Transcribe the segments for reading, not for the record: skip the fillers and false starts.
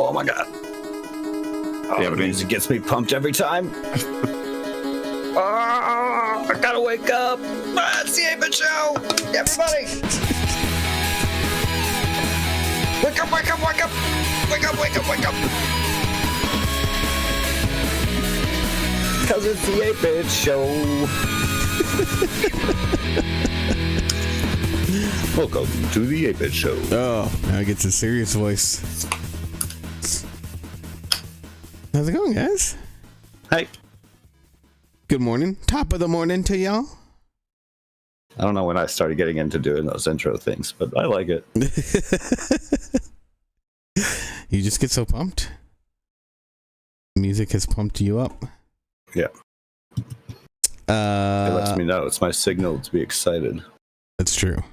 Oh my god. Yeah, but Music gets me pumped every time. Oh, I gotta wake up. It's the 8-bit show. Everybody. Wake up, wake up, wake up. Wake up, wake up, wake up. Because it's the 8-bit show. Welcome to the 8-bit show. Oh, now it gets a serious voice. How's it going, guys? Hey. Good morning. Top of the morning to y'all. I don't know when I started getting into doing those intro things, but I like it. You just get so pumped. Music has pumped you up. Yeah. It lets me know. It's my signal to be excited. That's true.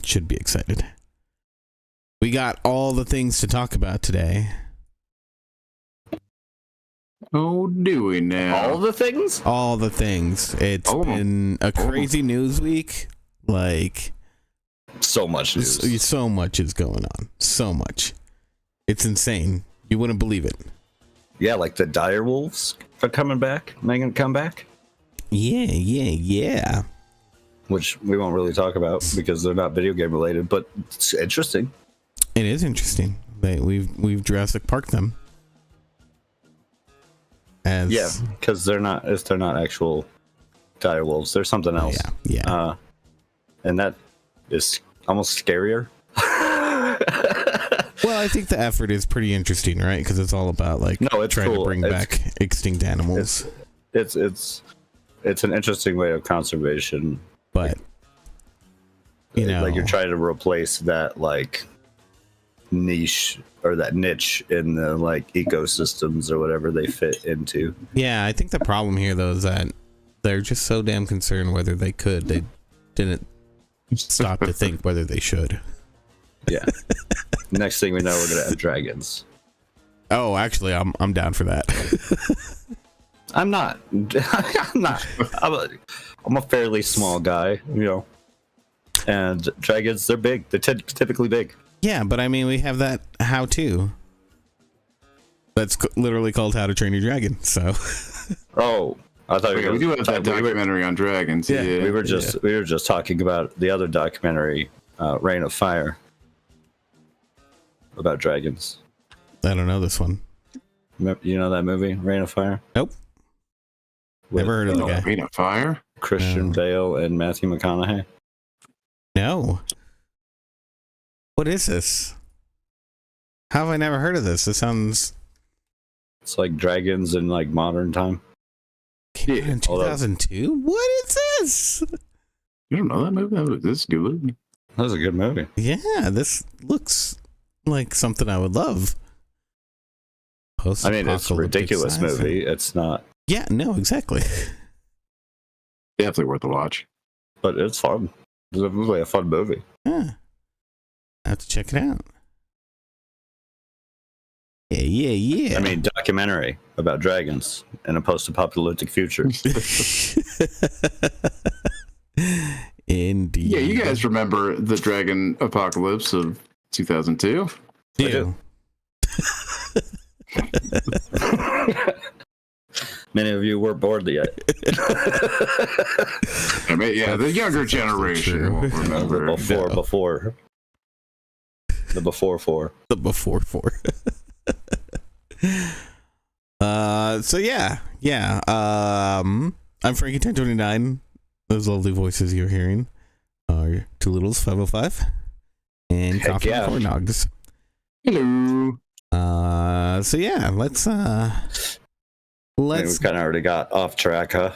Should be excited. We got all the things to talk about today. oh, do we now? All the things? All the things. It's been a crazy news week. Like, So much news. so much is going on. So much. It's insane. You wouldn't believe it. Yeah, like the dire wolves are coming back. They're gonna come back. Yeah. Which we won't really talk about because they're not video game related, but it's interesting. It is interesting. We've Jurassic Parked them. As Yeah, because they're not actual dire wolves. They're something else. Yeah. And that is almost scarier. Well, I think the effort is pretty interesting, right? Because it's all about like it's trying cool. to bring back extinct animals. It's an interesting way of conservation. But you know, like you're trying to replace that like niche or that niche in the like ecosystems or whatever they fit into. yeah, I think the problem here though is that they're just so damn concerned whether they could. They didn't stop to think whether they should. Yeah. Next thing we know, we're gonna have dragons. Oh, actually, I'm down for that. I'm not. I'm a fairly small guy, you know. And dragons, they're big. They're typically big. Yeah, but I mean, we have that how to. That's literally called How to Train Your Dragon. So. Oh, I thought we do have that documentary on dragons. Yeah, we were just talking about the other documentary, Reign of Fire, about dragons. I don't know this one. You know that movie, Reign of Fire? Nope. Never heard of the guy. Reign of Fire? Christian Bale and Matthew McConaughey. No. What is this? How have I never heard of this? This sounds... It's like dragons in like modern time. Came out in 2002? What is this? You don't know that movie? This is a good movie. That was a good movie. Yeah, this looks like something I would love. I mean, it's a ridiculous movie. It's not... Yeah, no, exactly. Definitely worth a watch. But it's fun. It's really a fun movie. Yeah. I have to check it out. Yeah. I mean, documentary about dragons in a post-apocalyptic future. Indeed. Yeah, you guys remember the dragon apocalypse of 2002? I do. Many of you weren't born yet. I mean, yeah, the younger generation won't remember. The before 4. The before 4. So yeah. I'm Franky 1029. Those lovely voices you're hearing are Two Littles 505 and CoffeeAndCorndogs. Hello. So yeah, let's We've kind of already got off track, huh?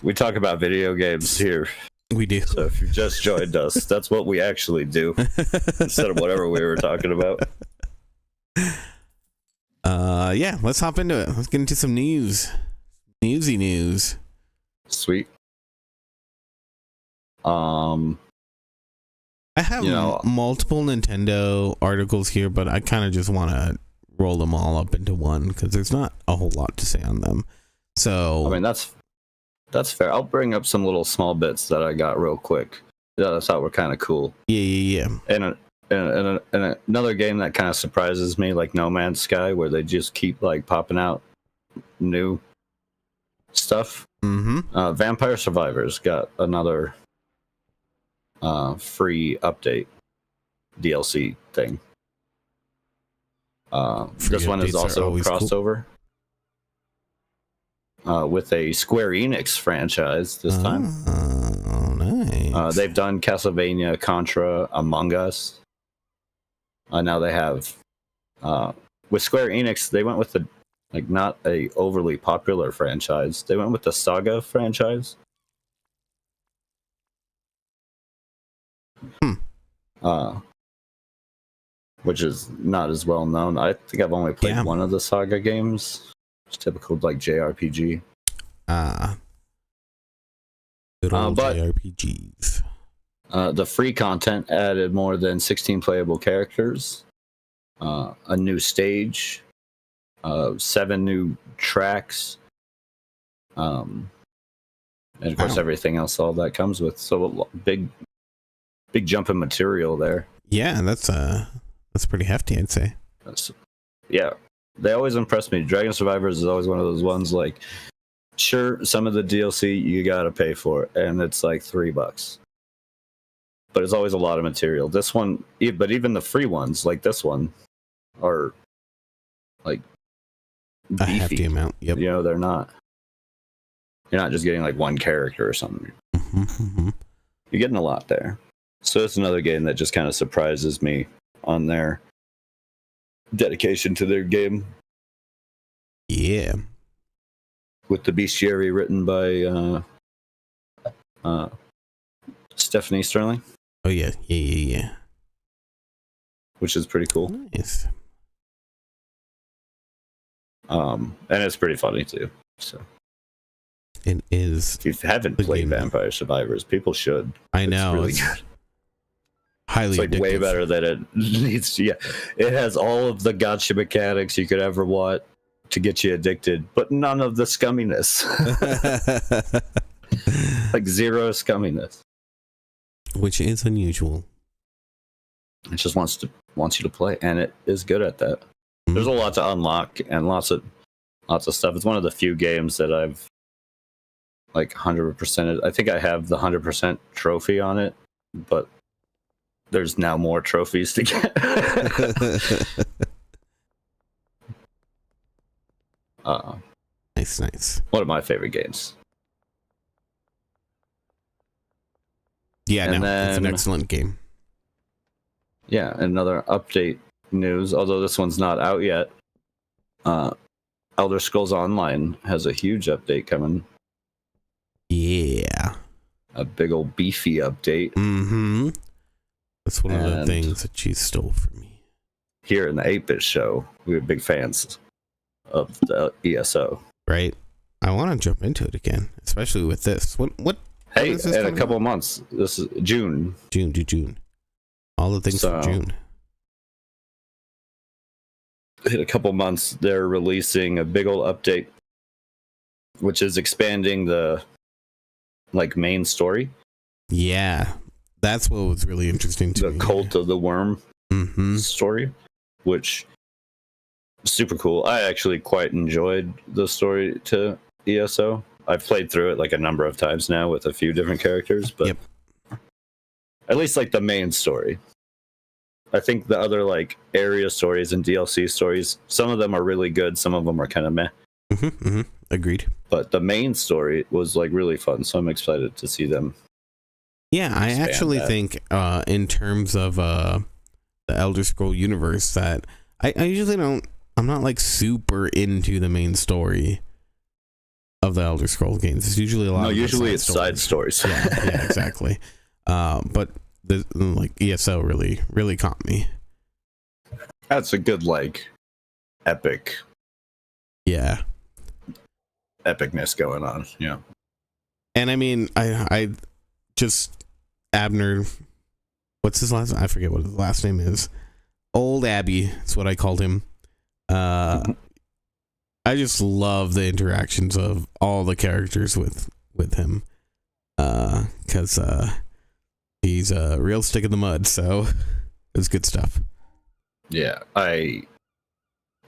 We talk about video games here. We do. So if you just joined us, that's what we actually do instead of whatever we were talking about. Yeah, let's hop into it. Let's get into some news. Newsy news. Sweet. I have multiple Nintendo articles here, but I kind of just want to roll them all up into one because there's not a whole lot to say on them. So I mean, that's fair. I'll bring up some little small bits that I got real quick that I thought were kind of cool. Yeah. And and another game that kind of surprises me, like No Man's Sky, where they just keep like popping out new stuff. Vampire Survivors got another free update DLC thing. This one is also crossover with a Square Enix franchise this time. Oh, nice. They've done Castlevania, Contra, Among Us. Now they have with Square Enix, they went with the like not a overly popular franchise. They went with the Saga franchise. Which is not as well known. I think I've only played one of the Saga games. It's typical like JRPG. Good old JRPGs. The free content added more than 16 playable characters, a new stage, 7 new tracks, and of course everything else all that comes with. So a big jump in material there. Yeah, that's pretty hefty, I'd say. Yeah, they always impress me. Dragon Survivors is always one of those ones like, sure, some of the DLC you gotta pay for, and it's like $3. But it's always a lot of material. This one, but even the free ones, like this one, are like a hefty amount. Yep. You know, they're not. You're not just getting like one character or something. You're getting a lot there. So it's another game that just kind of surprises me on their dedication to their game. Yeah. With the bestiary written by Stephanie Sterling. Oh yeah. Which is pretty cool. Nice. And it's pretty funny too. So it is. If you haven't played Vampire Survivors, people should. I know. It's really good. Highly it's like addictive. way better than it needs to. Yeah, it has all of the gotcha mechanics you could ever want to get you addicted, but none of the scumminess. Like zero scumminess, which is unusual. It just wants you to play, and it is good at that. There's a lot to unlock and lots of stuff. It's one of the few games that I've like 100%. I think I have the 100% trophy on it, but there's now more trophies to get. Nice. One of my favorite games. Yeah, it's an excellent game. Yeah, another update news, although this one's not out yet. Elder Scrolls Online has a huge update coming. Yeah. A big old beefy update. That's one of the things that she stole from me. Here in the 8-Bit Show, we were big fans of the ESO. Right. I want to jump into it again, especially with this. What Hey, in a couple of months. This is June. June. All the things for June. In a couple months, they're releasing a big old update, which is expanding the main story. Yeah, that's what was really interesting to me. The Cult of the Worm story, which is super cool. I actually quite enjoyed the story to ESO. I've played through it like a number of times now with a few different characters, but at least like the main story. I think the other like area stories and DLC stories, some of them are really good, some of them are kind of meh. Agreed. But the main story was like really fun, so I'm excited to see them. Yeah, I actually think in terms of the Elder Scroll universe that I usually I'm not like super into the main story of the Elder Scroll games. It's usually a lot. No, usually it's side stories. Yeah, exactly. But the like ESO really caught me. That's a good like epic. Yeah. Epicness going on. Yeah. And I mean, I just Abner. What's his last? I forget what his last name is. Old Abby is what I called him. I just love the interactions of all the characters with him, because he's a real stick in the mud. So it's good stuff. Yeah, I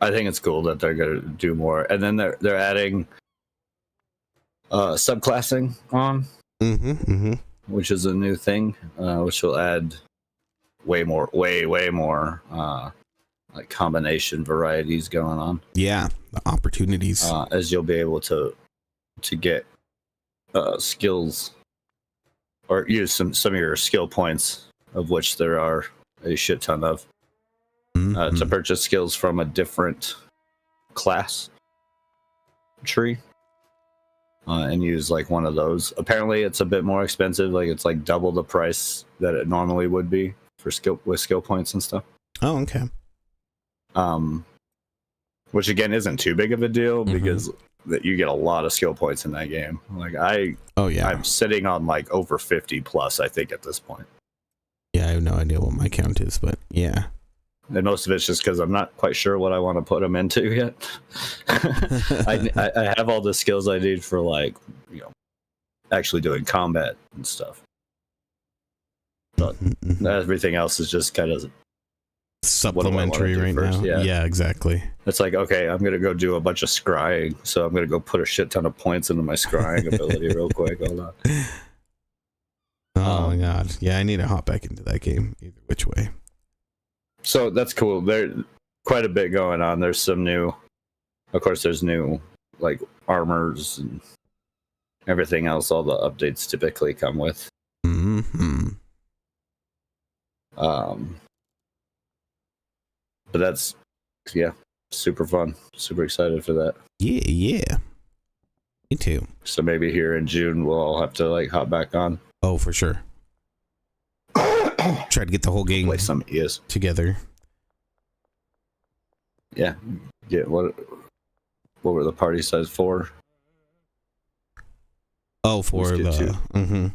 think it's cool that they're gonna do more, and then they're adding subclassing on, which is a new thing, which will add way more like combination varieties going on. Yeah, the opportunities, as you'll be able to get skills or use some of your skill points, of which there are a shit ton of, to purchase skills from a different class tree, and use like one of those. Apparently it's a bit more expensive, like it's like double the price that it normally would be for skill points and stuff. Oh, okay. Which again isn't too big of a deal, because that you get a lot of skill points in that game. Like I'm sitting on like over 50 plus, I think, at this point. Yeah, I have no idea what my count is, but yeah. And most of it's just because I'm not quite sure what I want to put them into yet. I have all the skills I need for, like, you know, actually doing combat and stuff. But everything else is just kind of supplementary right now. Yeah, exactly. It's like, okay, I'm gonna go do a bunch of scrying, so I'm gonna go put a shit ton of points into my scrying ability real quick. Hold on. Oh my god. Yeah, I need to hop back into that game either which way. So that's cool. There's quite a bit going on. There's some new, of course, there's new like armors and everything else. All the updates typically come with. But that's, yeah, super fun. Super excited for that. Yeah. Me too. So maybe here in June we'll all have to like hop back on. Oh, for sure. Try to get the whole game play some ES together. Yeah. What were the party size for? Oh, for the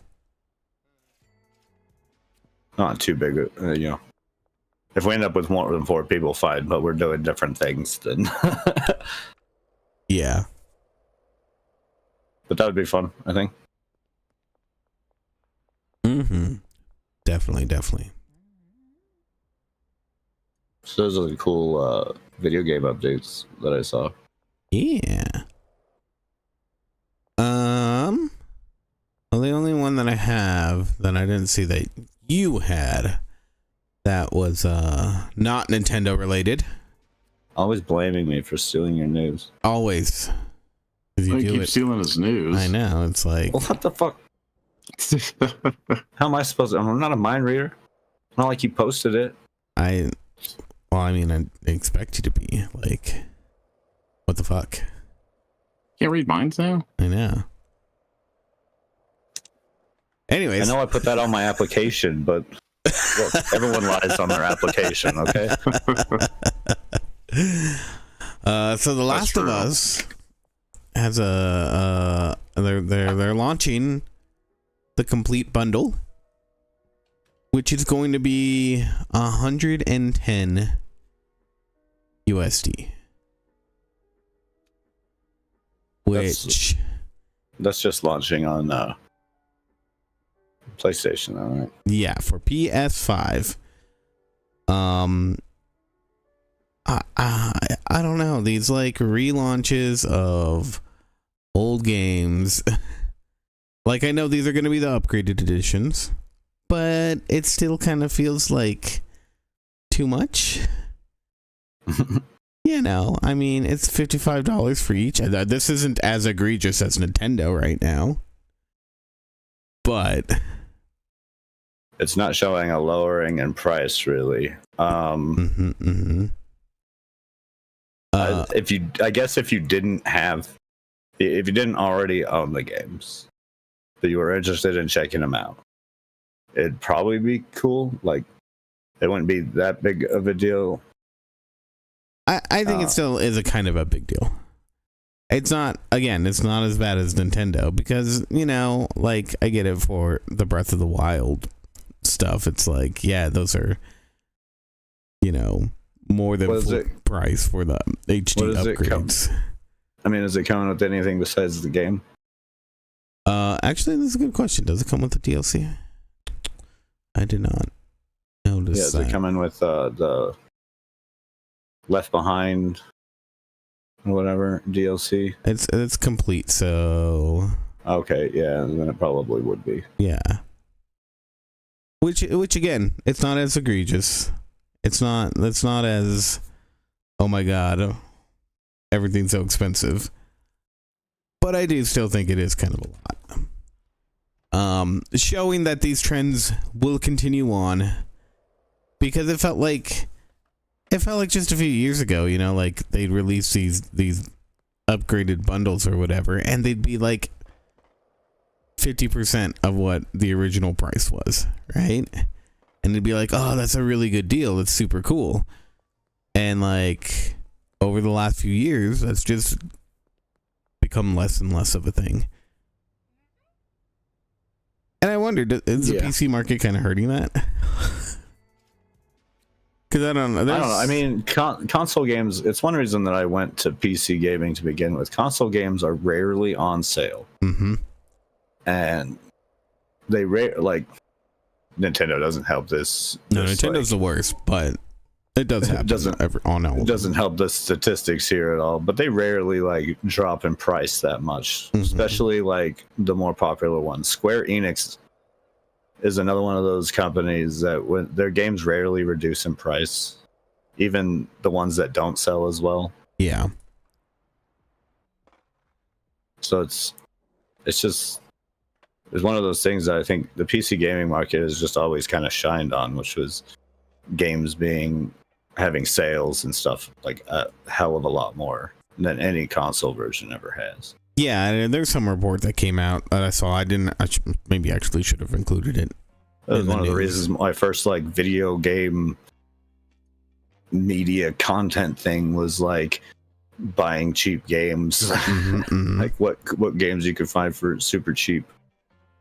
not too big, you know. If we end up with more than 4 people, fine, but we're doing different things then. Yeah. But that would be fun, I think. Definitely. So those are the cool video game updates that I saw. Yeah. Well, the only one that I have that I didn't see that you had that was not Nintendo related. Always blaming me for stealing your news. Always. You keep stealing his news. I know. It's like, well, what the fuck? How am I supposed to? I'm not a mind reader. Not like you posted it. I expect you to be. Like, what the fuck? Can't read minds now? I know. Anyways. I know I put that on my application, but look, everyone lies on their application, okay? So The Last of Us has they're launching the complete bundle, which is going to be 110 USD. Which that's just launching on PlayStation, though, right? Yeah, for PS5. I don't know, these like relaunches of old games. Like, I know these are going to be the upgraded editions, but it still kind of feels like too much. You know, I mean, it's $55 for each. This isn't as egregious as Nintendo right now, but it's not showing a lowering in price, really. If you didn't already own the games, but you were interested in checking them out, it'd probably be cool. Like, it wouldn't be that big of a deal. I think it still is a kind of a big deal. It's not as bad as Nintendo, because, you know, like, I get it for the Breath of the Wild stuff. It's like, yeah, those are, you know, more than full price for the HD upgrades. I mean, is it coming with anything besides the game? Actually, this is a good question. Does it come with the DLC? I did not notice. Yeah, does it come in with the Left Behind, whatever DLC. It's complete, so okay, yeah, then it probably would be. Yeah. Which again, it's not as egregious. It's not as, oh my god, everything's so expensive. But I do still think it is kind of a lot. Showing that these trends will continue on, because it felt like just a few years ago, you know, like they'd release these upgraded bundles or whatever, and they'd be like 50% of what the original price was, right? And it'd be like, oh, that's a really good deal. That's super cool. And like over the last few years, that's just become less and less of a thing. And I wondered, is the PC market kind of hurting that? Because I don't know. I mean, console games, it's one reason that I went to PC gaming to begin with. Console games are rarely on sale. Mm-hmm. And they like Nintendo doesn't help this. No, Nintendo's the worst, but it does happen. It doesn't help the statistics here at all. But they rarely like drop in price that much, especially like the more popular ones. Square Enix is another one of those companies that when their games rarely reduce in price, even the ones that don't sell as well. Yeah. So it's one of those things that I think the PC gaming market has just always kind of shined on, which was games having sales and stuff like a hell of a lot more than any console version ever has. Yeah, and there's some report that came out that I saw. I maybe actually should have included it. That was one of the reasons my first like video game media content thing was like buying cheap games. Like what games you could find for super cheap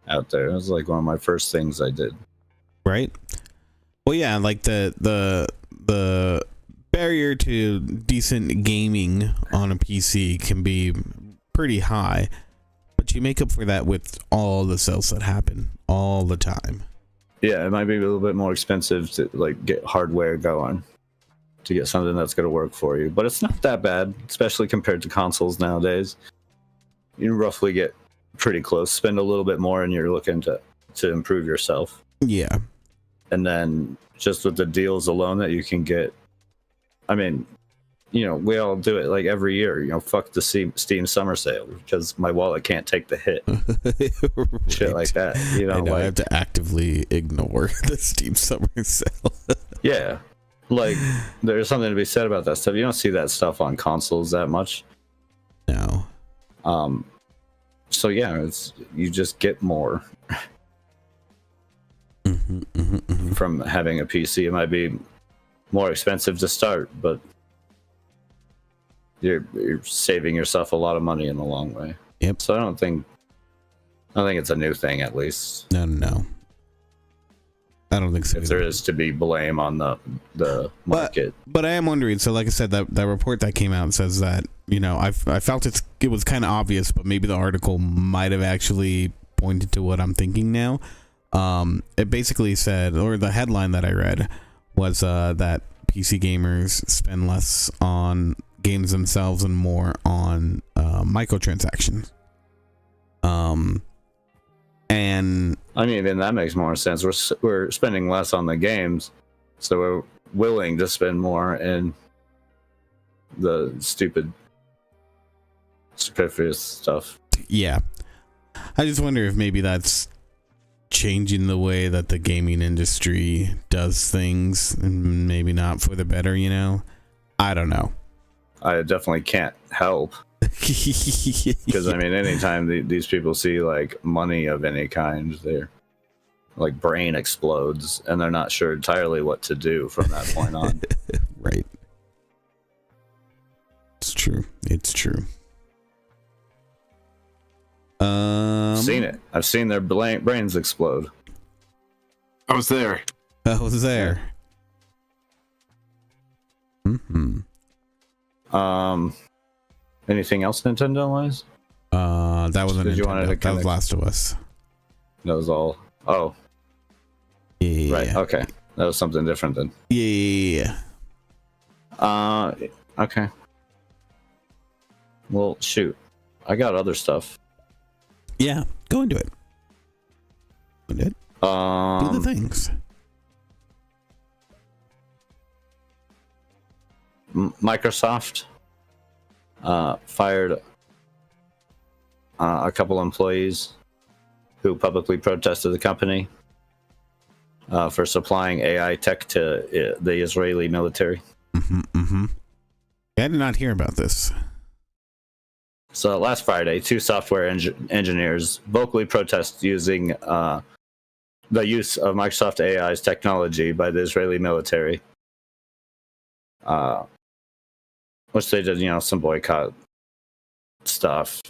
out there. It was like one of my first things I did. Right. Well, yeah, like the barrier to decent gaming on a PC can be pretty high, but you make up for that with all the sales that happen all the time. Yeah, it might be a little bit more expensive to like get hardware going to get something that's going to work for you, but it's not that bad, especially compared to consoles nowadays. You roughly get pretty close, spend a little bit more, and you're looking to improve yourself. Yeah. And then just with the deals alone that you can get, I mean, you know, we all do it like every year, you know, fuck the Steam summer sale because my wallet can't take the hit. Right. Shit like that, you know. I have to actively ignore the Steam summer sale. Yeah. Like, there's something to be said about that stuff. You don't see that stuff on consoles that much. No. So yeah, you just get more from having a PC. It might be more expensive to start, but you're saving yourself a lot of money in the long way. Yep. So I don't think it's a new thing, at least. No. I don't think so. If there is to be blame on the market. But I am wondering, so like I said, that report that came out says that, you know, I felt it was kind of obvious, but maybe the article might have actually pointed to what I'm thinking now. It basically said, or the headline that I read was that PC gamers spend less on games themselves and more on microtransactions. And I mean, then that makes more sense. We're spending less on the games, so we're willing to spend more in the stupid, superfluous stuff. Yeah, I just wonder if maybe that's changing the way that the gaming industry does things, and maybe not for the better. You know, I don't know. I definitely can't help. Because I mean, anytime these people see like money of any kind, their like brain explodes and they're not sure entirely what to do from that point on. Right. It's true. Seen it. I've seen their brains explode. I was there. Anything else Nintendo wise? That was Nintendo. That was Last of Us. That was all. Oh. Yeah. Right. Okay. That was something different then. Yeah. Okay. Well, shoot. I got other stuff. Yeah, go into it. Go into it. Do the things. Microsoft fired a couple employees who publicly protested the company for supplying AI tech to the Israeli military. I did not hear about this. So last Friday, two software engineers vocally protested using the use of Microsoft AI's technology by the Israeli military, which they did, some boycott stuff.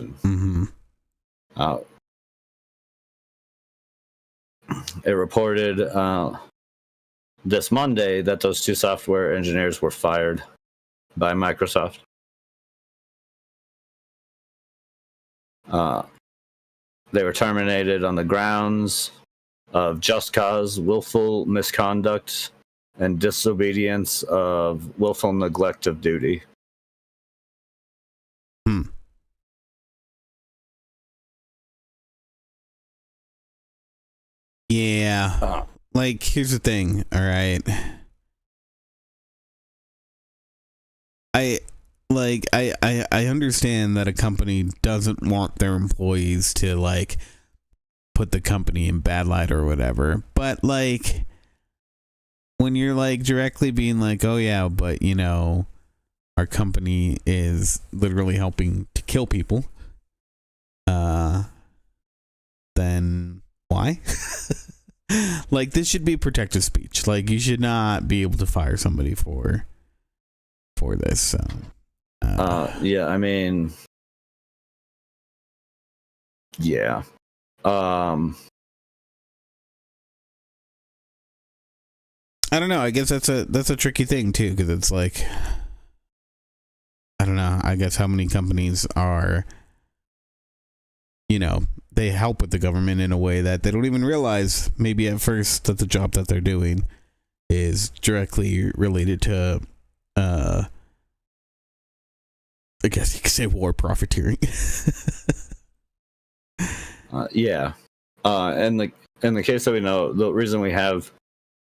It reported this Monday that those two software engineers were fired by Microsoft. They were terminated on the grounds of just cause, willful misconduct, and disobedience of willful neglect of duty. Yeah. Like, here's the thing, all right? I understand that a company doesn't want their employees to, like, put the company in bad light or whatever, but, like, when you're, like, directly being like, oh yeah, but, our company is literally helping to kill people, then why? Like, this should be protected speech. Like, you should not be able to fire somebody for this. So, yeah, I mean, yeah. I don't know. I guess that's a tricky thing too, because it's like, I don't know. I guess how many companies are, they help with the government in a way that they don't even realize maybe at first that the job that they're doing is directly related to, I guess you could say war profiteering. Yeah. And in the case that we know, the reason we have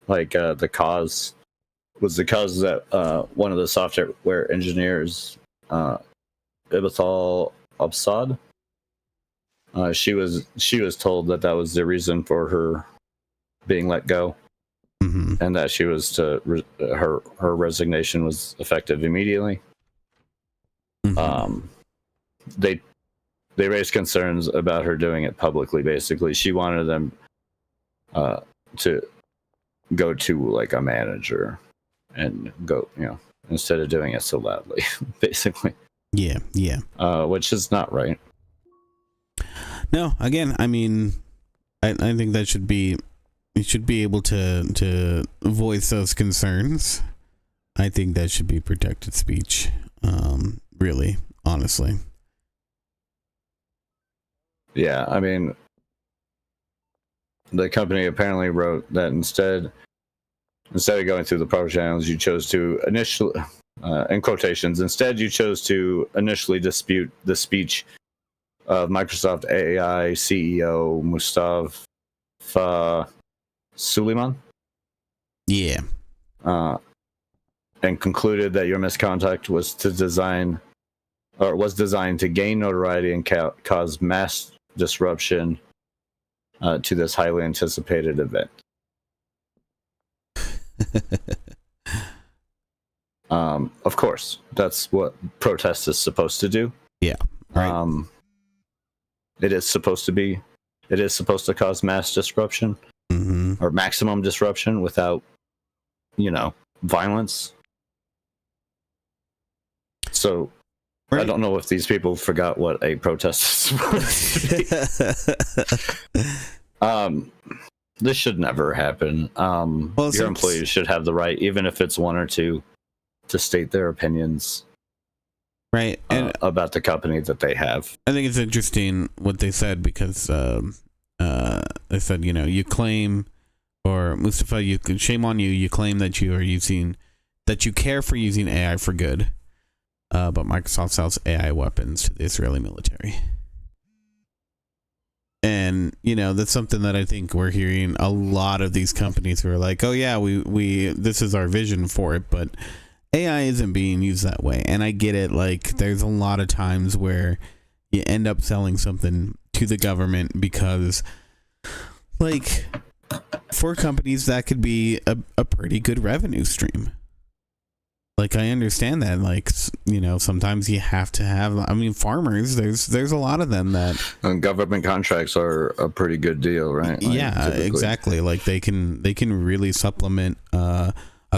the cause was the cause that one of the software engineers, Ibithal Absad, she was told that was the reason for her being let go, and that she was her resignation was effective immediately. They raised concerns about her doing it publicly. Basically, she wanted them to go to like a manager and go, instead of doing it so loudly, basically. Yeah. Which is not right. No, again, I mean, I think that you should be able to voice those concerns. I think that should be protected speech. Really, honestly. Yeah, I mean, the company apparently wrote that instead of going through the proper channels, you chose to initially, in quotations, instead you chose to initially dispute the speech of Microsoft AI CEO Mustafa Suleiman. Yeah. And concluded that your misconduct was designed to gain notoriety and cause mass disruption to this highly anticipated event. Of course, that's what protest is supposed to do. Yeah. Right. It is supposed to cause mass disruption or maximum disruption without, violence. So right. I don't know if these people forgot what a protest is supposed to be. This should never happen. Your employees should have the right, even if it's one or two, to state their opinions. Right. And about the company that they have. I think it's interesting what they said, because they said, you claim, or Mustafa, shame on you, you claim that you are using that you care for using AI for good, but Microsoft sells AI weapons to the Israeli military. And, you know, that's something that I think we're hearing a lot of these companies who are like, oh yeah, we this is our vision for it, but AI isn't being used that way. And I get it. Like, there's a lot of times where you end up selling something to the government because, like, for companies that could be a pretty good revenue stream. Like, I understand that. Like, you know, sometimes you have to have, I mean, farmers, there's a lot of them that, and government contracts are a pretty good deal, right? Like, yeah, typically. Exactly. Like, they can really supplement a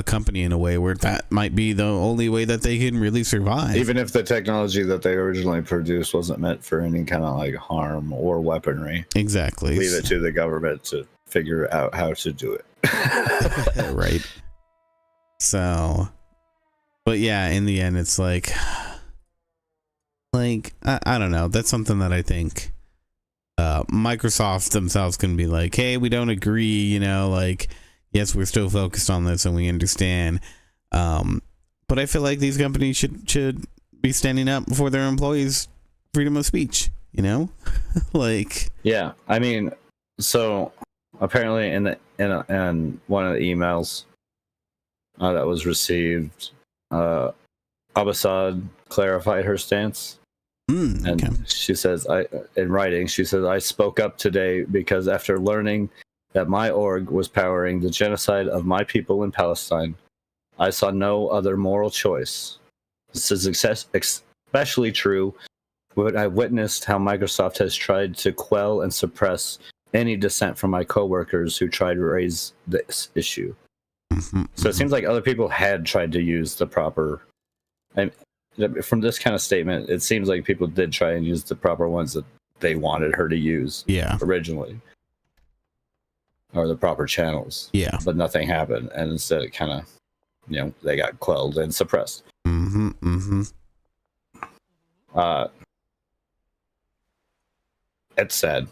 company in a way where that might be the only way that they can really survive. Even if the technology that they originally produced wasn't meant for any kind of like harm or weaponry. Exactly. Leave it to the government to figure out how to do it. Right. So, but yeah, in the end, it's like I don't know. That's something that I think Microsoft themselves can be like, hey, we don't agree, you know, like, yes, we're still focused on this and we understand. But I feel like these companies should be standing up for their employees' freedom of speech, you know? Like, yeah, I mean, so apparently in one of the emails that was received, Abbasad clarified her stance. And she says, in writing, she says, I spoke up today because after learning that my org was powering the genocide of my people in Palestine, I saw no other moral choice. This is especially true when I witnessed how Microsoft has tried to quell and suppress any dissent from my coworkers who tried to raise this issue. So it seems like other people had tried to use the proper... from this kind of statement, it seems like people did try and use the proper ones that they wanted her to use originally. Or the proper channels. Yeah. But nothing happened. And instead it kind of, you know, they got quelled and suppressed. It's sad.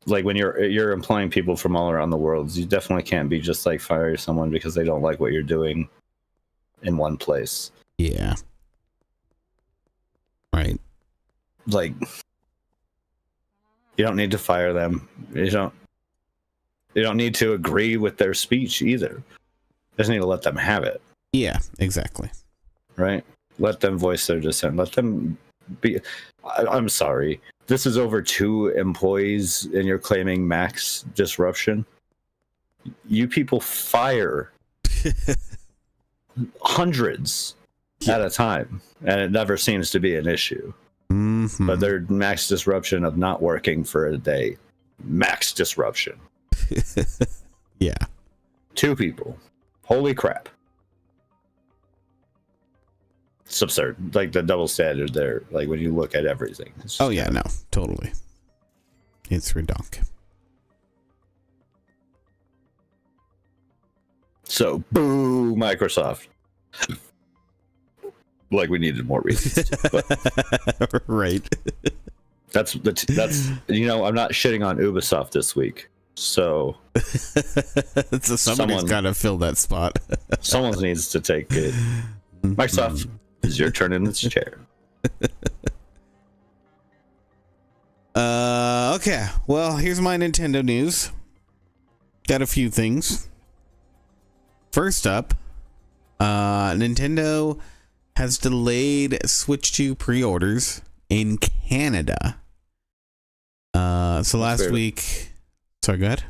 Like when you're employing people from all around the world, you definitely can't be just like fire someone because they don't like what you're doing in one place. Yeah. Right. Like, you don't need to fire them. You don't need to agree with their speech either. You just need to let them have it. Yeah, exactly. Right? Let them voice their dissent. Let them be... I'm sorry. This is over 2 employees and you're claiming max disruption. You people fire hundreds at a time, and it never seems to be an issue. But their max disruption of not working for a day. Max disruption. Yeah. 2 people. Holy crap. It's absurd. Like the double standard there, like when you look at everything. Oh yeah, no, totally. It's redonk. So boo Microsoft. Like we needed more reasons. Right. That's you know, I'm not shitting on Ubisoft this week. So somebody's got to fill that spot. Someone needs to take it. Microsoft, it's your turn in this chair. Okay. Well, here's my Nintendo news. Got a few things. First up, Nintendo has delayed Switch 2 pre-orders in Canada. So last week... Sorry, go ahead.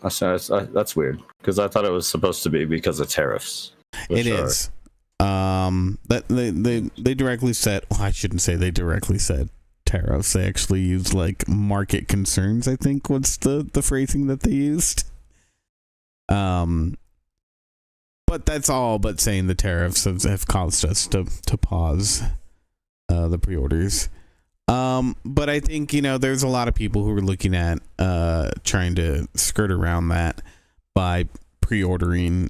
That's weird, because I thought it was supposed to be because of tariffs. It is. That they directly said... Well, I shouldn't say they directly said tariffs. They actually used, like, market concerns, I think, was the phrasing that they used. But that's all but saying the tariffs have caused us to pause the pre-orders. But I think, you know, there's a lot of people who are looking at trying to skirt around that by pre-ordering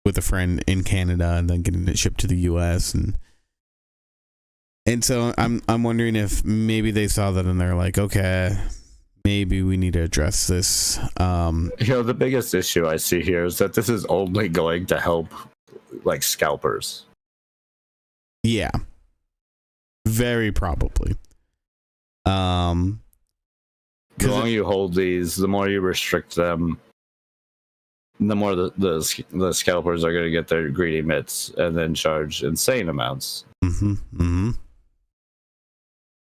with a friend in Canada and then getting it shipped to the US, and so I'm wondering if maybe they saw that and they're like, okay, maybe we need to address this. The biggest issue I see here is that this is only going to help like scalpers. Yeah, very probably. The longer you hold these, the more you restrict them, the more the scalpers are going to get their greedy mitts and then charge insane amounts.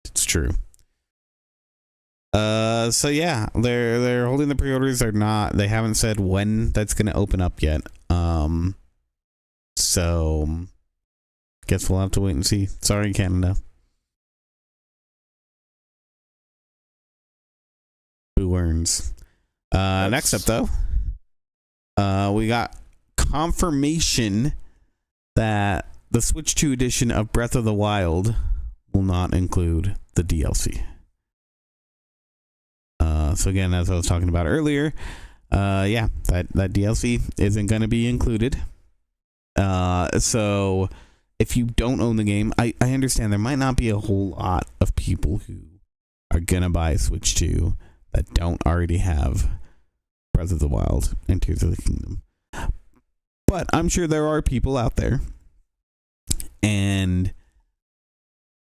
It's true. So yeah, they're holding the pre-orders. They haven't said when that's going to open up yet. So guess we'll have to wait and see. Sorry, Canada. Who earns? Next up, though, we got confirmation that the Switch 2 edition of Breath of the Wild will not include the DLC. So again, as I was talking about earlier, that DLC isn't going to be included. So if you don't own the game, I understand there might not be a whole lot of people who are going to buy Switch 2 that don't already have Breath of the Wild and Tears of the Kingdom. But I'm sure there are people out there. And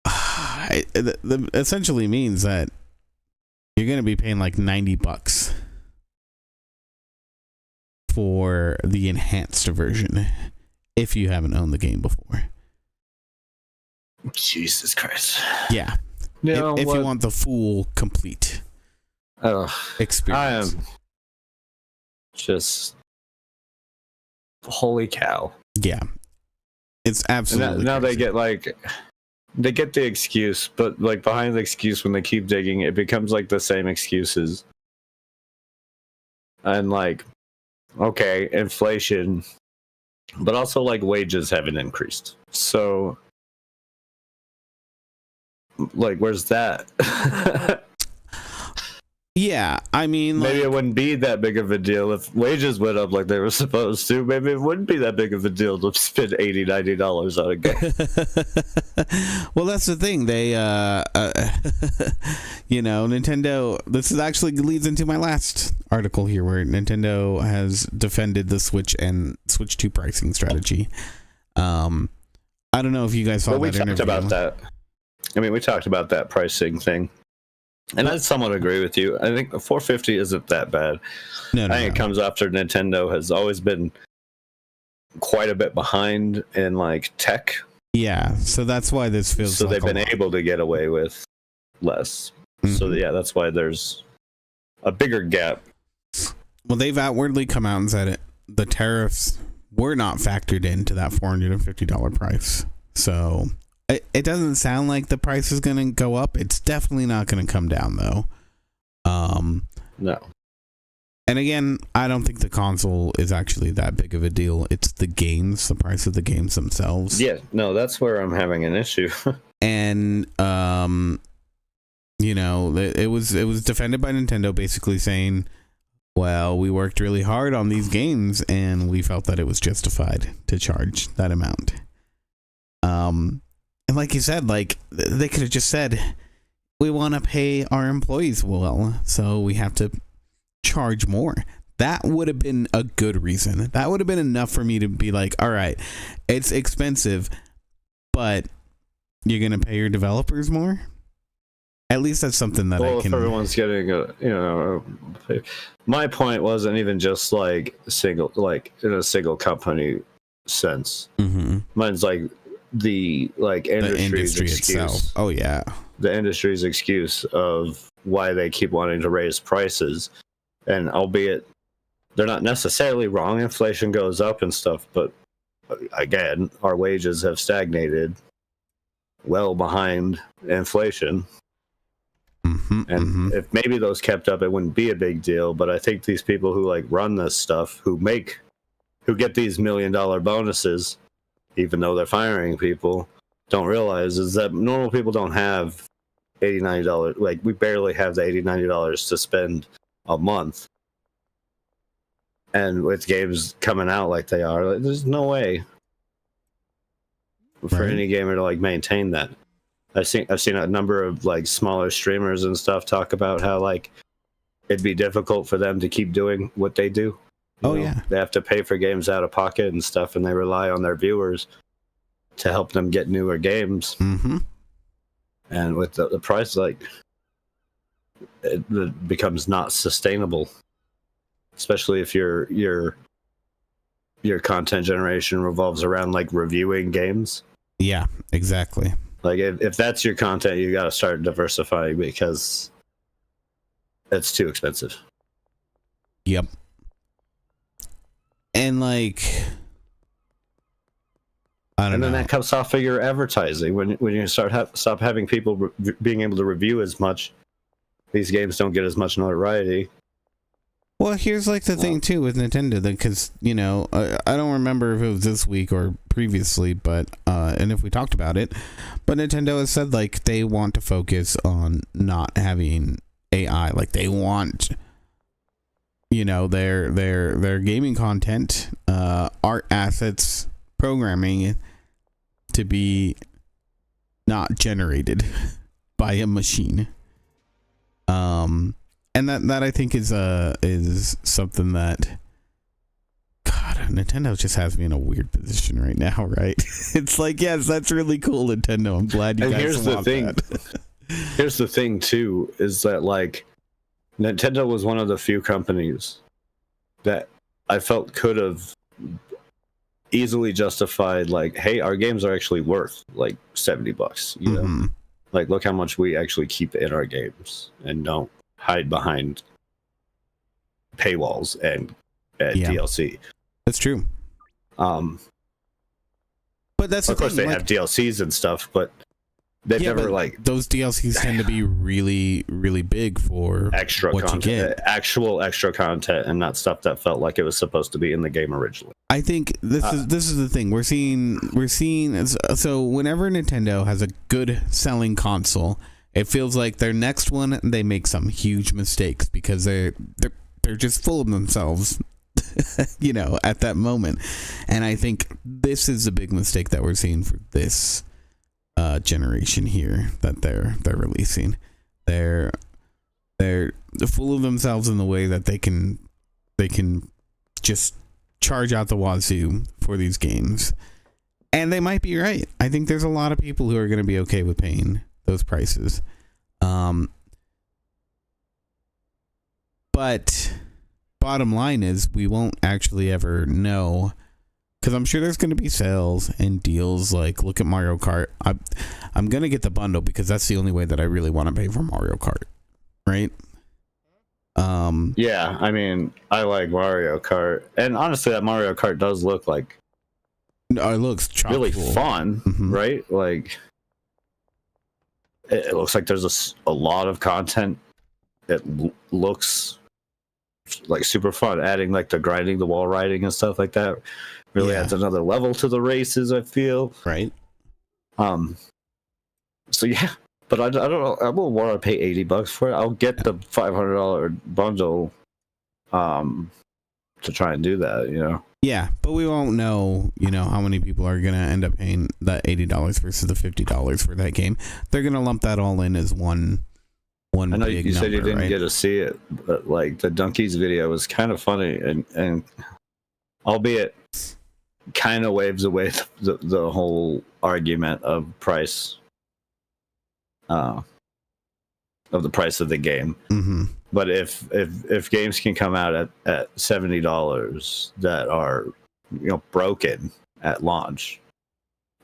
it essentially means that you're going to be paying like $90 for the enhanced version if you haven't owned the game before. Jesus Christ. Yeah. If you want the full, complete experience. I am just holy cow. Yeah. It's absolutely now they get the excuse, but like behind the excuse, when they keep digging, it becomes like the same excuses. And like, okay, inflation, but also like wages haven't increased. So like, where's that? Yeah, I mean, maybe it wouldn't be that big of a deal if wages went up like they were supposed to. Maybe it wouldn't be that big of a deal to spend $80-$90 on a game. Well, that's the thing. They, Nintendo. This is actually leads into my last article here, where Nintendo has defended the Switch and Switch 2 pricing strategy. I don't know if you guys saw that interview. We talked about that. I mean, we talked about that pricing thing. And I somewhat agree with you. I think $450 isn't that bad. I think it comes after Nintendo has always been quite a bit behind in like tech. Yeah, so that's why this feels so they've been able to get away with less. Mm-hmm. So yeah, that's why there's a bigger gap. Well, they've outwardly come out and said the tariffs were not factored into that $450 price. So it doesn't sound like the price is going to go up. It's definitely not going to come down, though. No. And again, I don't think the console is actually that big of a deal. It's the games, the price of the games themselves. Yeah, no, that's where I'm having an issue. And it was defended by Nintendo, basically saying, well, we worked really hard on these games and we felt that it was justified to charge that amount. And like you said, like they could have just said, we want to pay our employees well, so we have to charge more. That would have been a good reason. That would have been enough for me to be like, all right, it's expensive, but you're going to pay your developers more? At least that's something that I can... Well, if everyone's getting my point wasn't even just like in a single company sense. Mm-hmm. Mine's like the industry's excuse. Itself. Oh yeah, the industry's excuse of why they keep wanting to raise prices, and albeit they're not necessarily wrong, inflation goes up and stuff, but again, our wages have stagnated well behind inflation. Mm-hmm, and if maybe those kept up, it wouldn't be a big deal. But I think these people who like run this stuff, who get these $1 million bonuses, even though they're firing people, don't realize is that normal people don't have $80-$90. Like, we barely have the $80-$90 to spend a month. And with games coming out like they are, like, there's no way for any gamer to like maintain that. I've seen a number of like smaller streamers and stuff talk about how like it'd be difficult for them to keep doing what they do. Yeah. They have to pay for games out of pocket and stuff, and they rely on their viewers to help them get newer games. Mm-hmm. And with the price, like, it becomes not sustainable, especially if your content generation revolves around like reviewing games. Yeah, exactly. Like if that's your content, you got to start diversifying because it's too expensive. Yep. And like, I don't know. And then that comes off of your advertising when you stop having people being able to review as much. These games don't get as much notoriety. Well, here's like the thing too with Nintendo, because I don't remember if it was this week or previously, but and if we talked about it, but Nintendo has said like they want to focus on not having AI, like they want their gaming content, art assets, programming to be not generated by a machine. And that I think is something that, God, Nintendo just has me in a weird position right now, right? It's like, yes, that's really cool, Nintendo. I'm glad you guys want that. Here's the thing too, is that like Nintendo was one of the few companies that I felt could have easily justified like, hey, our games are actually worth like $70, you know? Like, look how much we actually keep in our games and don't hide behind paywalls and DLC. That's true. But that's of course they have DLCs and stuff, but they've never like those DLCs tend to be really, really big for extra what content, you get. Actual extra content, and not stuff that felt like it was supposed to be in the game originally. I think this is the thing we're seeing. So whenever Nintendo has a good selling console, it feels like their next one they make some huge mistakes because they're just full of themselves, at that moment. And I think this is a big mistake that we're seeing for this generation here that they're releasing. They're full of themselves in the way that they can just charge out the wazoo for these games, and they might be right. I think there's a lot of people who are going to be okay with paying those prices, but bottom line is we won't actually ever know, because I'm sure there's going to be sales and deals. Like, look at Mario Kart. I'm going to get the bundle because that's the only way that I really want to pay for Mario Kart, right? Yeah, I mean, I like Mario Kart, and honestly, that Mario Kart does look like it looks really cool. fun, right? Like, it looks like there's a lot of content. It looks like super fun. Adding like the grinding, the wall riding, and stuff like that really adds another level to the races, I feel. Right. So yeah. But I don't know. I won't want to pay $80 for it. I'll get the $500 bundle, to try and do that. Yeah, but we won't know. How many people are gonna end up paying that $80 versus the $50 for that game. They're gonna lump that all in as one. I know big you number, said you didn't right? get to see it, but like the Donkeys video was kind of funny, and albeit kind of waves away the whole argument of price. Of the price of the game. But if games can come out at $70 that are broken at launch,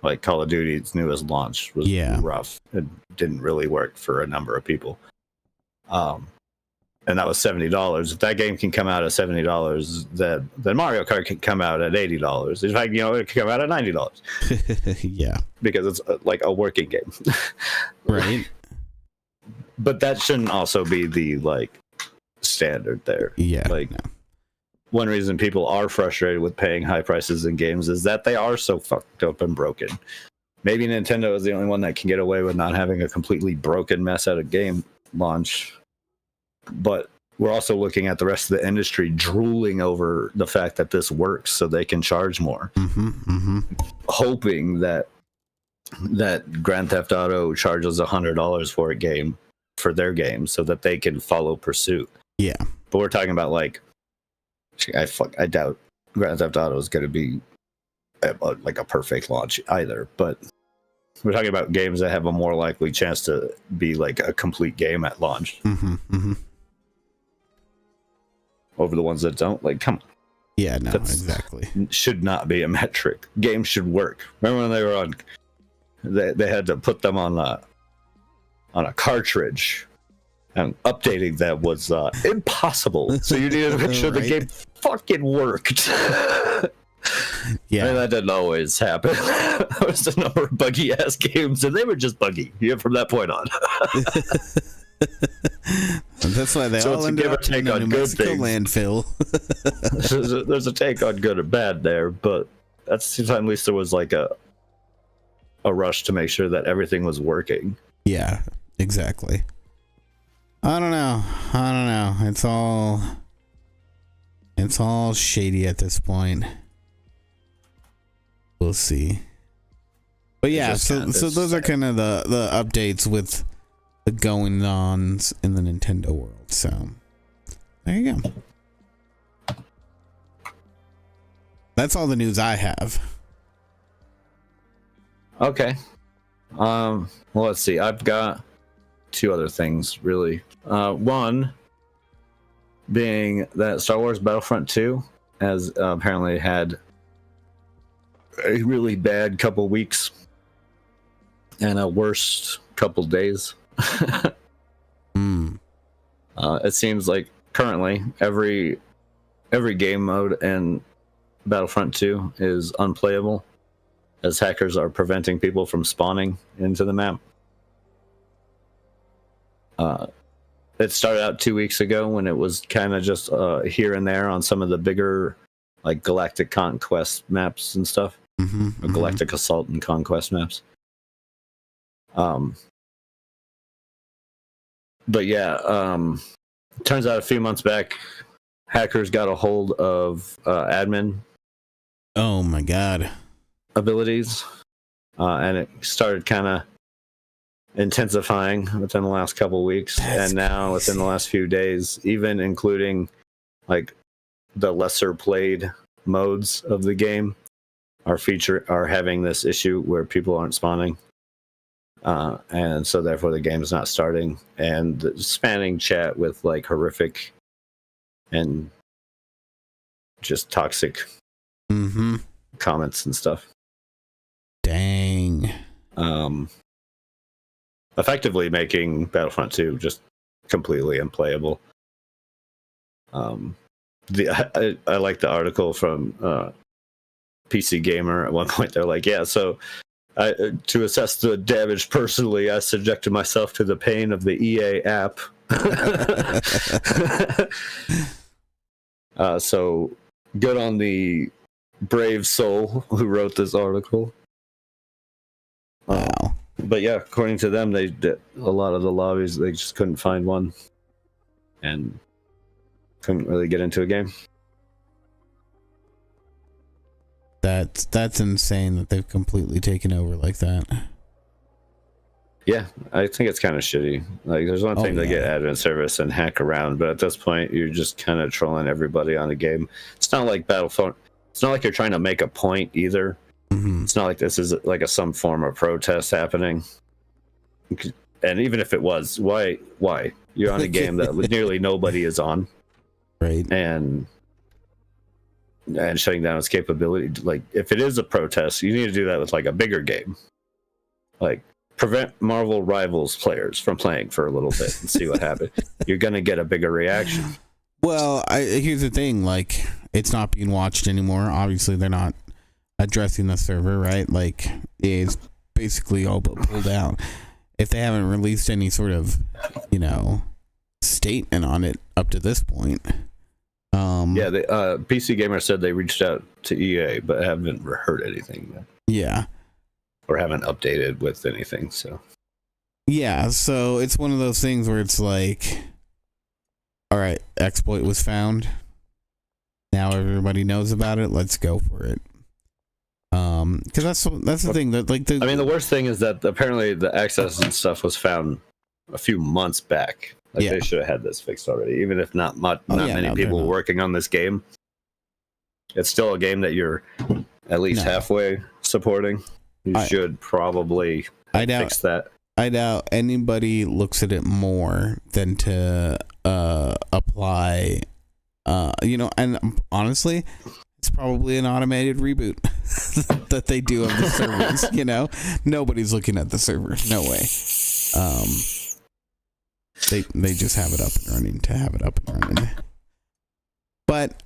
like Call of Duty's newest launch was rough. It didn't really work for a number of people. And that was $70. If that game can come out at $70, then Mario Kart can come out at $80. In fact, it can come out at $90. Yeah, because it's like a working game, right? But that shouldn't also be the like standard there. Yeah. Like, one reason people are frustrated with paying high prices in games is that they are so fucked up and broken. Maybe Nintendo is the only one that can get away with not having a completely broken mess at a game launch. But we're also looking at the rest of the industry drooling over the fact that this works so they can charge more. Hoping that Grand Theft Auto charges $100 for their game so that they can follow pursuit. Yeah. But we're talking about like, I doubt Grand Theft Auto is going to be like a perfect launch either. But we're talking about games that have a more likely chance to be like a complete game at launch. Over the ones that don't. Like, come on. Yeah, no, exactly. Should not be a metric. Games should work. Remember when they were on? They had to put them on a cartridge, and updating them was impossible. So you needed to make sure the game fucking worked. Yeah, and that didn't always happen. There was a number of buggy ass games, and they were just buggy. From that point on. That's why they all ended up in the New Mexico landfill. There's a take on good or bad there, but at the same time, at least there was like a rush to make sure that everything was working. Yeah, exactly. I don't know. It's all shady at this point. We'll see. But yeah, so those are kind of the updates with the going ons in the Nintendo world. So there you go. That's all the news I have. Okay. Well, let's see. I've got two other things, really. One being that Star Wars Battlefront 2 has apparently had a really bad couple weeks and a worse couple days. It seems like currently every game mode in Battlefront 2 is unplayable, as hackers are preventing people from spawning into the map. It started out 2 weeks ago when it was kind of just here and there on some of the bigger like Galactic Conquest maps and stuff. Or Galactic Assault and Conquest maps. But yeah, turns out a few months back, hackers got a hold of admin. Oh my god. Abilities, and it started kind of intensifying within the last couple weeks. And now within the last few days, even including like the lesser played modes of the game are having this issue where people aren't spawning, and so therefore the game's not starting, and spanning chat with like horrific and just toxic comments and stuff. Dang. Effectively making Battlefront 2 just completely unplayable. I like the article from PC Gamer. At one point they're like, yeah, so to assess the damage personally, I subjected myself to the pain of the EA app. So good on the brave soul who wrote this article. Wow. But yeah, according to them, they did a lot of the lobbies, they just couldn't find one and couldn't really get into a game. That's insane that they've completely taken over like that. Yeah, I think it's kind of shitty. Like, there's one thing to get admin service and hack around, but at this point, you're just kind of trolling everybody on the game. It's not like Battlefront. It's not like you're trying to make a point either. It's not like this is like some form of protest happening. And even if it was, why? You're on a game that nearly nobody is on, right? And shutting down its capability. Like, if it is a protest, you need to do that with like a bigger game. Like, prevent Marvel Rivals players from playing for a little bit and see what happens. You're gonna get a bigger reaction. Well, here's the thing: like, it's not being watched anymore. Obviously, they're not addressing the server, right? Like, it's basically all but pulled out. If they haven't released any sort of, statement on it up to this point. Yeah, the PC Gamer said they reached out to EA, but haven't heard anything yet. Yeah. Or haven't updated with anything, so. Yeah, so it's one of those things where it's like, all right, exploit was found. Now everybody knows about it. Let's go for it. Because that's the thing that, like, the worst thing is that apparently the access and stuff was found a few months back, Like they should have had this fixed already, even if not many people working on this game. It's still a game that you're at least halfway supporting. You should probably fix that. I doubt anybody looks at it more than to apply, and honestly, it's probably an automated reboot that they do of the servers. Nobody's looking at the servers. No way. They just have it up and running to have it up and running. But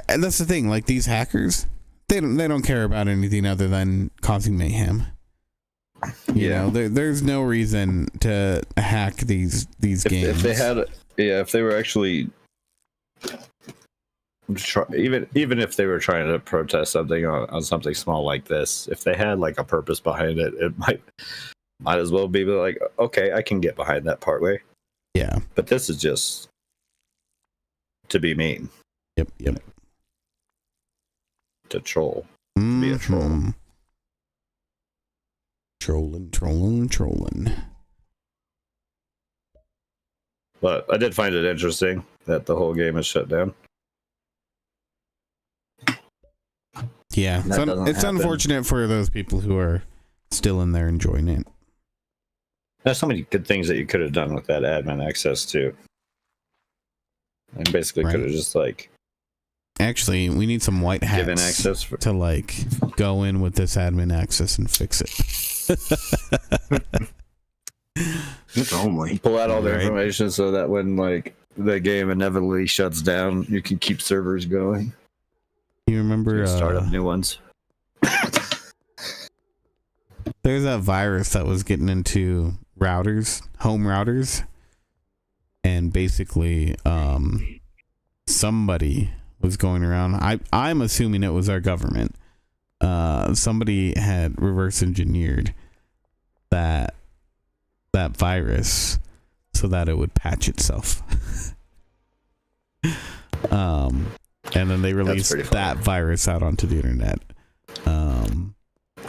and that's the thing. Like these hackers, they don't care about anything other than causing mayhem. You know, there's no reason to hack these games. If they had, if they were actually even if they were trying to protest something on something small like this, if they had like a purpose behind it, it might as well be like, okay, I can get behind that part way. Yeah. But this is just to be mean. Yep. To troll. To be a troll. Trolling. But I did find it interesting that the whole game is shut down. Yeah. It's unfortunate for those people who are still in there enjoying it. There's so many good things that you could have done with that admin access too. And basically could have just like... Actually, we need some white hats given access to like go in with this admin access and fix it. It's only pull out all the information so that when like the game inevitably shuts down, you can keep servers going. You remember start up new ones. There's that virus that was getting into routers, home routers, and basically somebody was going around. I'm assuming it was our government. Somebody had reverse engineered that virus so that it would patch itself. And then they released that virus out onto the internet.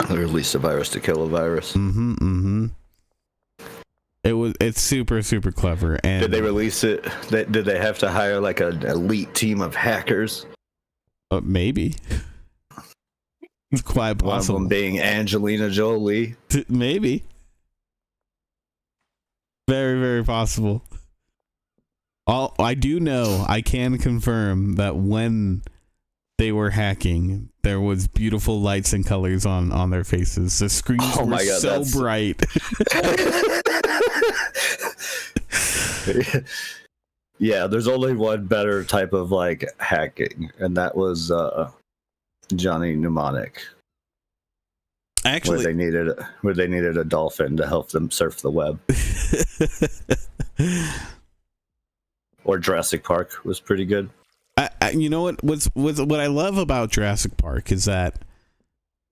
They released a virus to kill a virus. It's super, super clever. And did they release it? Did they have to hire like an elite team of hackers? Maybe. It's quite possible. One of them being Angelina Jolie. Maybe. Very, very possible. I do know, I can confirm that when they were hacking, there was beautiful lights and colors on their faces. The screens were so bright. Yeah, there's only one better type of like hacking, and that was Johnny Mnemonic. Actually, where they needed a dolphin to help them surf the web. Or Jurassic Park was pretty good. You know what I love about Jurassic Park is that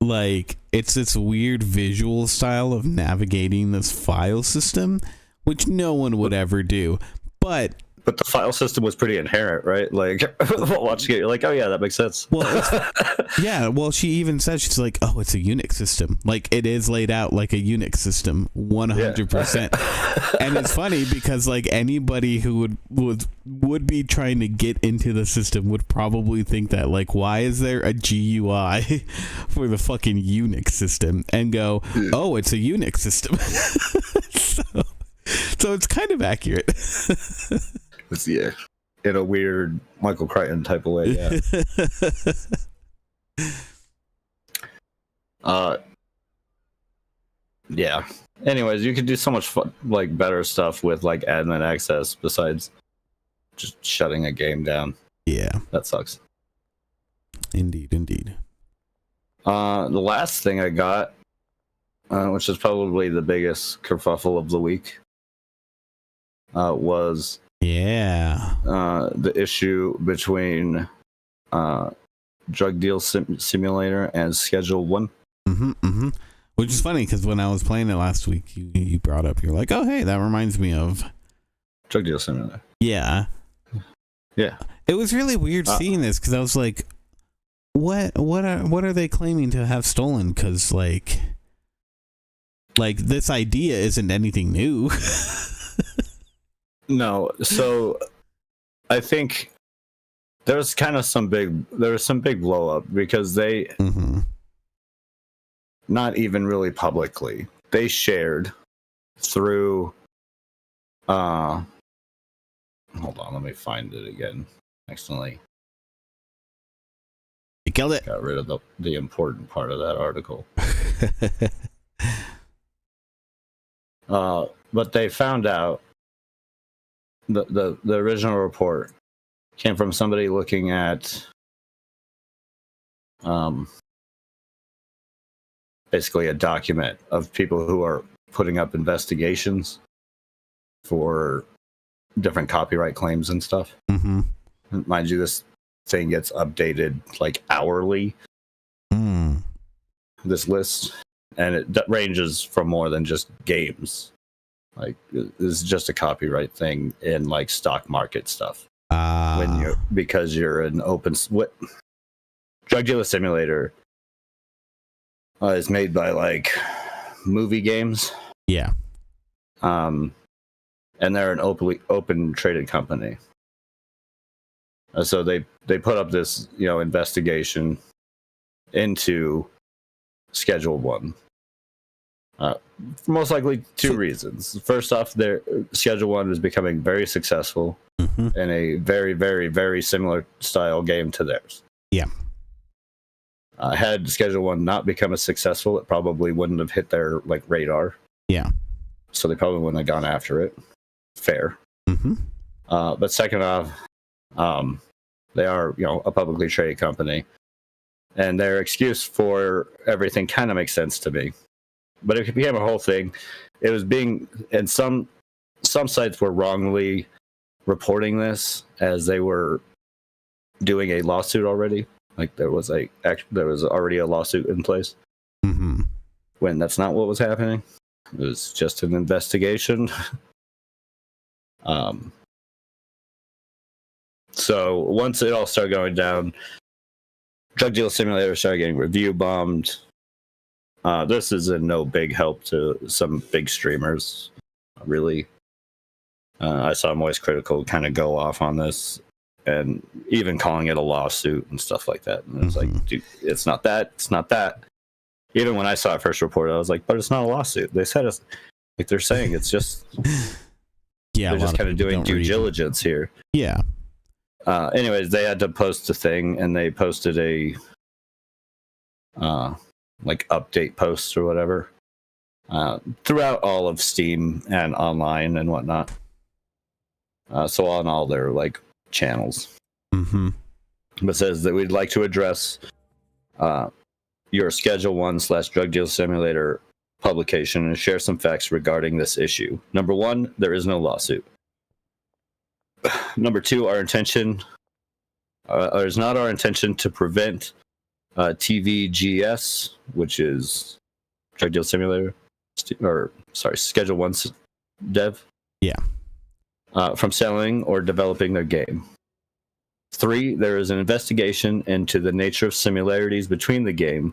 like it's this weird visual style of navigating this file system, which no one would ever do. But the file system was pretty inherent, right? Like watching it, you're like, oh yeah, that makes sense. Well, yeah. Well, she even says, she's like, oh, it's a Unix system. Like it is laid out like a Unix system, 100%. And it's funny because like anybody who would be trying to get into the system would probably think that like, why is there a GUI for the fucking Unix system? And go, oh, it's a Unix system. So it's kind of accurate. It's, yeah, in a weird Michael Crichton type of way. Yeah. Yeah. Anyways, you could do so much fun, like better stuff with like admin access besides just shutting a game down. Yeah, that sucks. Indeed. The last thing I got, which is probably the biggest kerfuffle of the week, was the issue between Drug Deal Simulator and Schedule 1. Which is funny because when I was playing it last week, you brought up, you're like, oh hey, that reminds me of Drug Deal Simulator. Yeah. It was really weird seeing this because I was like, what are they claiming to have stolen? Because like this idea isn't anything new. No, so I think there was some big blow up because they not even really publicly, they shared through hold on, let me find it again. Accidentally you killed it. Got rid of the important part of that article. But they found out the original report came from somebody looking at basically a document of people who are putting up investigations for different copyright claims and stuff. Mm-hmm. Mind you, this thing gets updated like hourly. This list, and it ranges from more than just games. Like, this is just a copyright thing in like stock market stuff. Because you're an open Drug Dealer Simulator is made by like movie games. Yeah. And they're an open traded company. So they put up this investigation into Schedule 1. For most likely two reasons. First off, their Schedule 1 is becoming very successful in a very, very, very similar style game to theirs. Yeah. Had Schedule 1 not become as successful, it probably wouldn't have hit their like radar. Yeah. So they probably wouldn't have gone after it. Fair. But second off, they are a publicly traded company, and their excuse for everything kind of makes sense to me. But it became a whole thing. It was and some sites were wrongly reporting this as they were doing a lawsuit already. Like there was already a lawsuit in place. When that's not what was happening. It was just an investigation. So once it all started going down, Drug Dealer Simulator started getting review bombed. This is a no big help to some big streamers, really. I saw Moist Critical kind of go off on this, and even calling it a lawsuit and stuff like that. And it's like, dude, it's not that. It's not that. Even when I saw it first reported, I was like, but it's not a lawsuit. They said it's like they're saying it's just they're just kind of doing due diligence here. Yeah. Anyways, they had to post a thing, and they posted a like update posts or whatever throughout all of Steam and online and whatnot. So on all their like channels. But says that we'd like to address your Schedule 1 / Drug Dealer Simulator publication and share some facts regarding this issue. Number 1, there is no lawsuit. Number 2, our intention is not our intention to prevent TVGS, which is Drug Dealer Simulator, Schedule 1 dev. Yeah. From selling or developing their game. 3, there is an investigation into the nature of similarities between the game,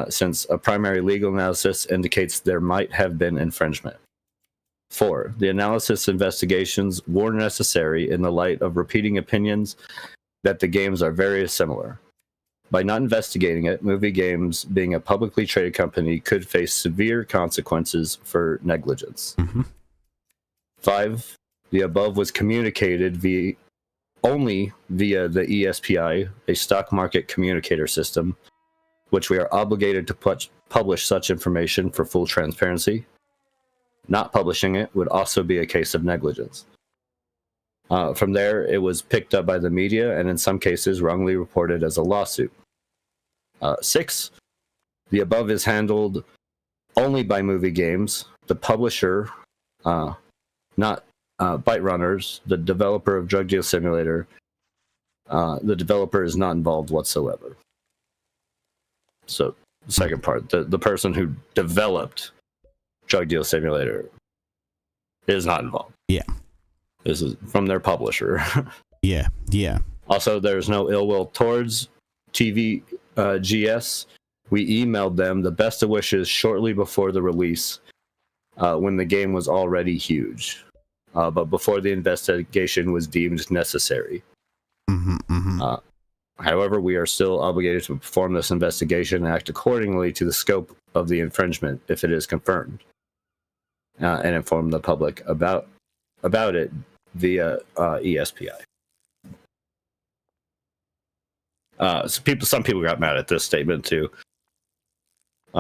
since a primary legal analysis indicates there might have been infringement. 4, the analysis investigations were necessary in the light of repeating opinions that the games are very similar. By not investigating it, Movie Games, being a publicly traded company, could face severe consequences for negligence. 5, the above was communicated only via the ESPI, a stock market communicator system, which we are obligated to publish such information for full transparency. Not publishing it would also be a case of negligence. From there, it was picked up by the media and in some cases wrongly reported as a lawsuit. 6, the above is handled only by Movie Games, the publisher, not Byte Runners, the developer of Drug Dealer Simulator. The developer is not involved whatsoever. So, the second part, the person who developed Drug Dealer Simulator is not involved. Yeah. This is from their publisher. Yeah. Also, there's no ill will towards TVGS. We emailed them the best of wishes shortly before the release, when the game was already huge. but before the investigation was deemed necessary. However, we are still obligated to perform this investigation and act accordingly to the scope of the infringement if it is confirmed, and inform the public about it via ESPI. Some people got mad at this statement too.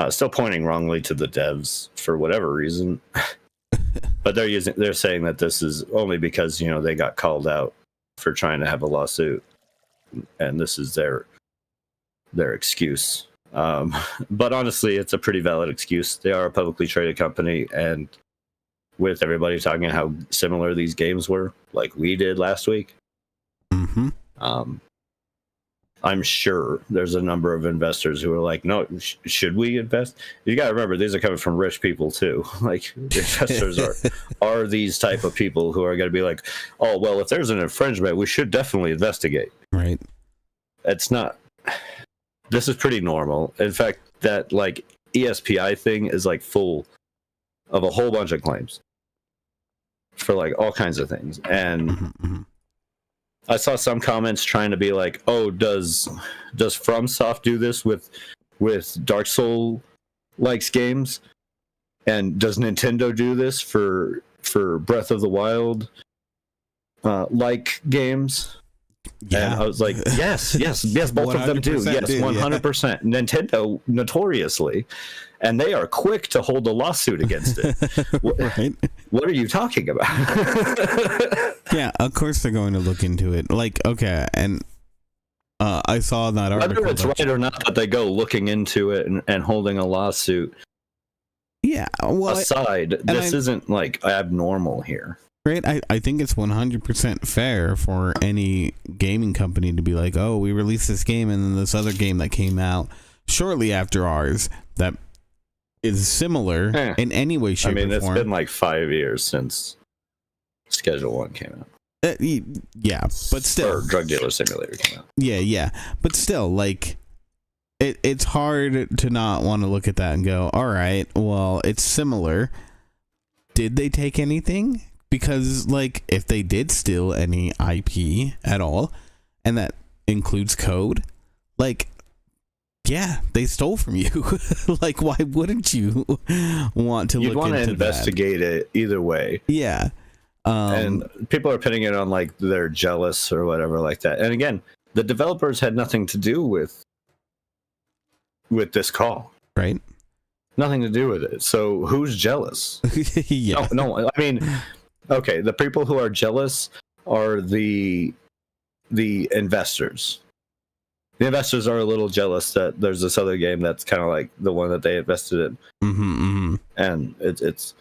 Still pointing wrongly to the devs for whatever reason, but they're saying that this is only because they got called out for trying to have a lawsuit, and this is their excuse. But honestly, it's a pretty valid excuse. They are a publicly traded company, and with everybody talking how similar these games were, like we did last week, I'm sure there's a number of investors who are like, no, should we invest? You got to remember, these are coming from rich people too. Like, investors are these type of people who are going to be like, oh, well, if there's an infringement, we should definitely investigate. Right. It's not. This is pretty normal. In fact, that like ESPI thing is like full of a whole bunch of claims for like all kinds of things. And I saw some comments trying to be like, oh, does FromSoft do this with Dark Soul likes games? And does Nintendo do this for Breath of the Wild like games? Yeah. And I was like, yes, both of them do. Yes, 100%. Yeah. Nintendo notoriously, and they are quick to hold a lawsuit against it. Right. What are you talking about? Yeah, of course they're going to look into it. Like, okay, and I saw that article. Whether it's right or not that they go looking into it and holding a lawsuit. Yeah, well, aside, this isn't like abnormal here. Right, I think it's 100% fair for any gaming company to be like, oh, we released this game and then this other game that came out shortly after ours that is similar in any way, shape, or form. It's been like 5 years since Schedule 1 came out. Yeah, but still. Or Drug Dealer Simulator came out. Yeah, but still, like, it's hard to not want to look at that and go, all right, well, it's similar. Did they take anything? Because, like, if they did steal any IP at all, and that includes code, like, yeah, they stole from you. Like, why wouldn't you want to look into that? You'd want to investigate it either way. Yeah. And people are putting it on, like, they're jealous or whatever like that. And again, the developers had nothing to do with this call. Right. Nothing to do with it. So who's jealous? Yeah. No, I mean... Okay, the people who are jealous are the investors. The investors are a little jealous that there's this other game that's kind of like the one that they invested in, and it's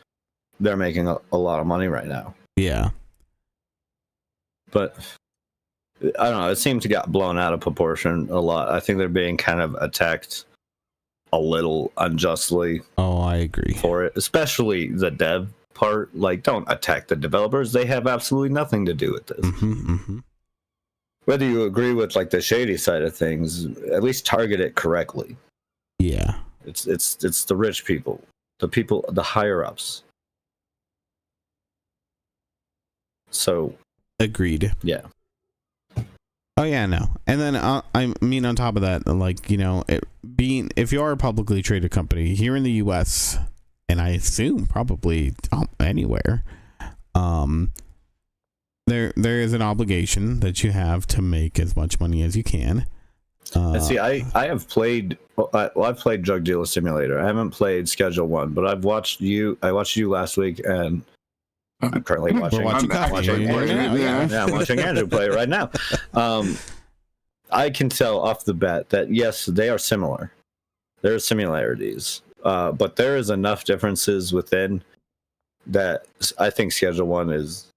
they're making a lot of money right now. Yeah, but I don't know. It seemed to get blown out of proportion a lot. I think they're being kind of attacked a little unjustly. Oh, I agree. For it, especially the dev part. Like, don't attack the developers. They have absolutely nothing to do with this. Whether you agree with like the shady side of things, at least target it correctly. Yeah, it's the rich people, the higher ups. So agreed. Yeah. Oh yeah, no. And then I mean, on top of that, like, if you are a publicly traded company here in the U.S., and I assume probably anywhere, there is an obligation that you have to make as much money as you can. And see, I have played. I've played Drug Dealer Simulator. I haven't played Schedule 1, but I've watched you. I watched you last week, and I'm currently watching. I'm watching Andrew play it right now. I can tell off the bat that yes, they are similar. There are similarities. But there is enough differences within that I think Schedule 1 is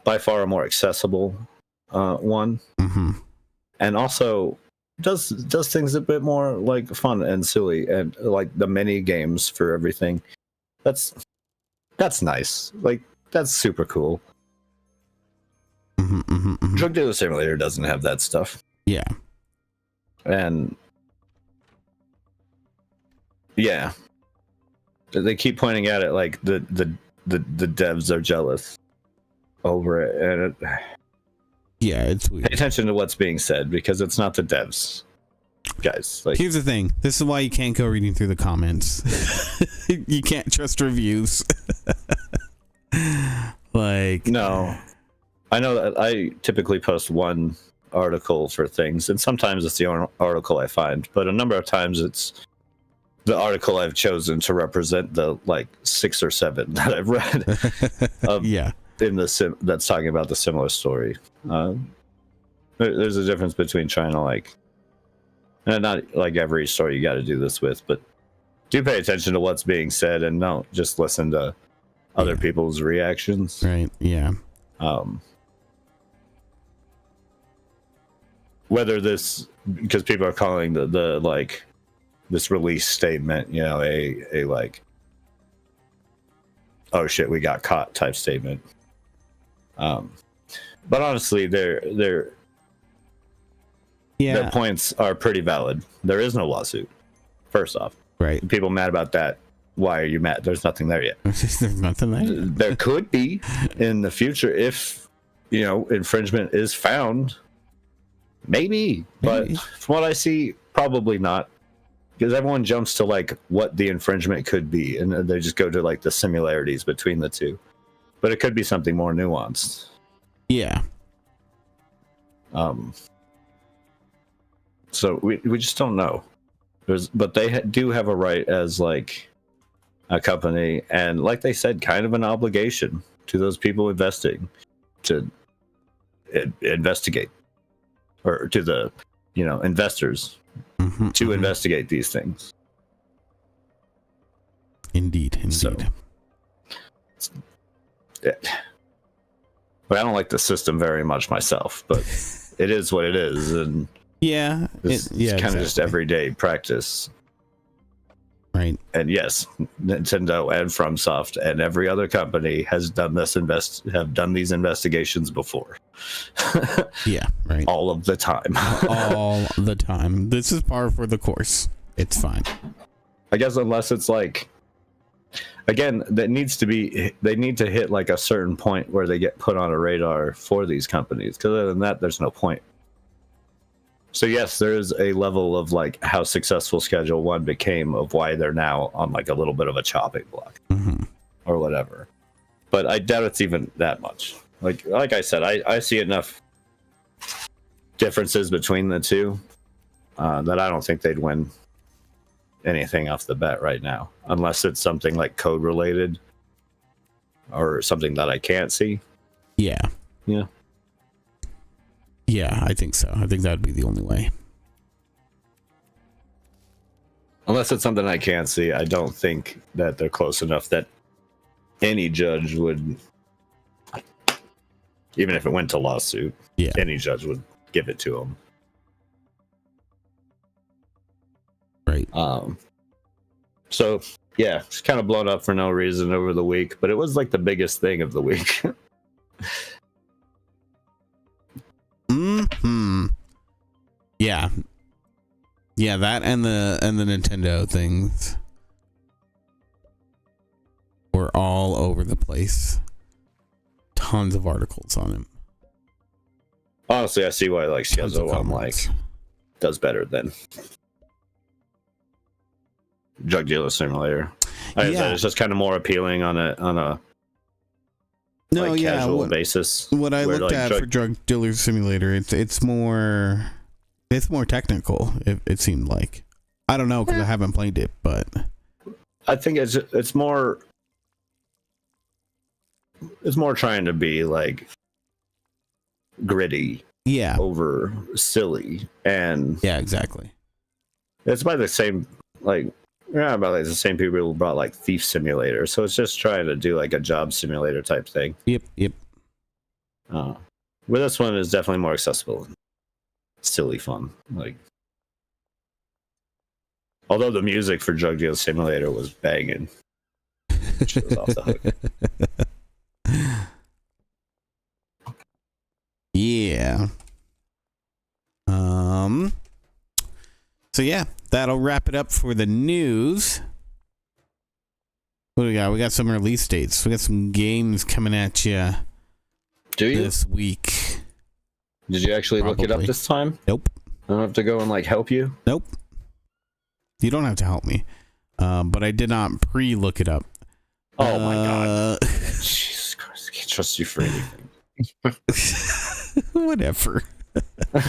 by far a more accessible one, and also does things a bit more like fun and silly, and like the mini games for everything. That's nice. Like, that's super cool. Drug Dealer Simulator doesn't have that stuff. Yeah, and yeah. They keep pointing at it like the devs are jealous. over it, and it's weird. pay attention to what's being said because it's not the devs, guys. Like, here's the thing. This is why you can't go reading through the comments. You can't trust reviews. Like, no, I know that I typically post one article for things, and sometimes it's the only article I find, but a number of times it's the article I've chosen to represent the like 6 or 7 that I've read. In the that's talking about the similar story. There's a difference between trying to like, and not like every story you got to do this with, but do pay attention to what's being said and don't just listen to other people's reactions. Right. Yeah. Whether this, because people are calling the like this release statement, you know, a like, oh shit, we got caught type statement. But honestly, their points are pretty valid. There is no lawsuit. First off, right? People mad about that. Why are you mad? There's nothing there yet. There's nothing there. There could be in the future if, you know, infringement is found. Maybe, but from what I see, probably not, because everyone jumps to like what the infringement could be, and they just go to like the similarities between the two. But it could be something more nuanced. Yeah. So we just don't know. But they do have a right as like a company, and like they said, kind of an obligation to those people investing to investigate. Or to the, you know, investors to investigate these things. Indeed. So, but I don't like the system very much myself, but it is what it is, and it's kind of just everyday practice. Right. And yes, Nintendo and FromSoft and every other company has done this have done these investigations before. Yeah, right. All of the time. All the time. This is par for the course. It's fine. I guess unless it's like, again, they need to hit like a certain point where they get put on a radar for these companies. Because other than that, there's no point. So yes, there is a level of like how successful Schedule 1 became, of why they're now on like a little bit of a chopping block or whatever. But I doubt it's even that much. Like I said, I see enough differences between the two that I don't think they'd win anything off the bat right now, unless it's something like code related or something that I can't see. Yeah. Yeah. Yeah, I think so. I think that'd be the only way. Unless it's something I can't see, I don't think that they're close enough that any judge would, even if it went to lawsuit, any judge would give it to them. Right. So, yeah, it's kind of blown up for no reason over the week, but it was like the biggest thing of the week. Yeah. Yeah, that and the Nintendo things were all over the place. Tons of articles on him. Honestly, I see why like Schedule 1 like does better than Drug Dealer Simulator. Like I said, it's just kind of more appealing on a casual basis. What I looked at for Drug Dealer Simulator, it's more technical. It seemed like. I don't know because I haven't played it, but I think it's more trying to be like gritty, over silly, and exactly. It's by the same the same people who brought like Thief Simulator, so it's just trying to do like a job simulator type thing. Yep. Where this one is definitely more accessible, and silly fun. Like, although the music for Drug Dealer Simulator was banging, which was off the hook. Yeah. So yeah, that'll wrap it up for the news. What do we got? We got some release dates. We got some games coming at you Do you? this week. Did you actually look it up Probably. this time? Nope. I don't have to go and like help you. Nope. You don't have to help me. But I did not pre-look it up. Oh my god. Jesus Christ, I can't trust you for anything. Whatever. All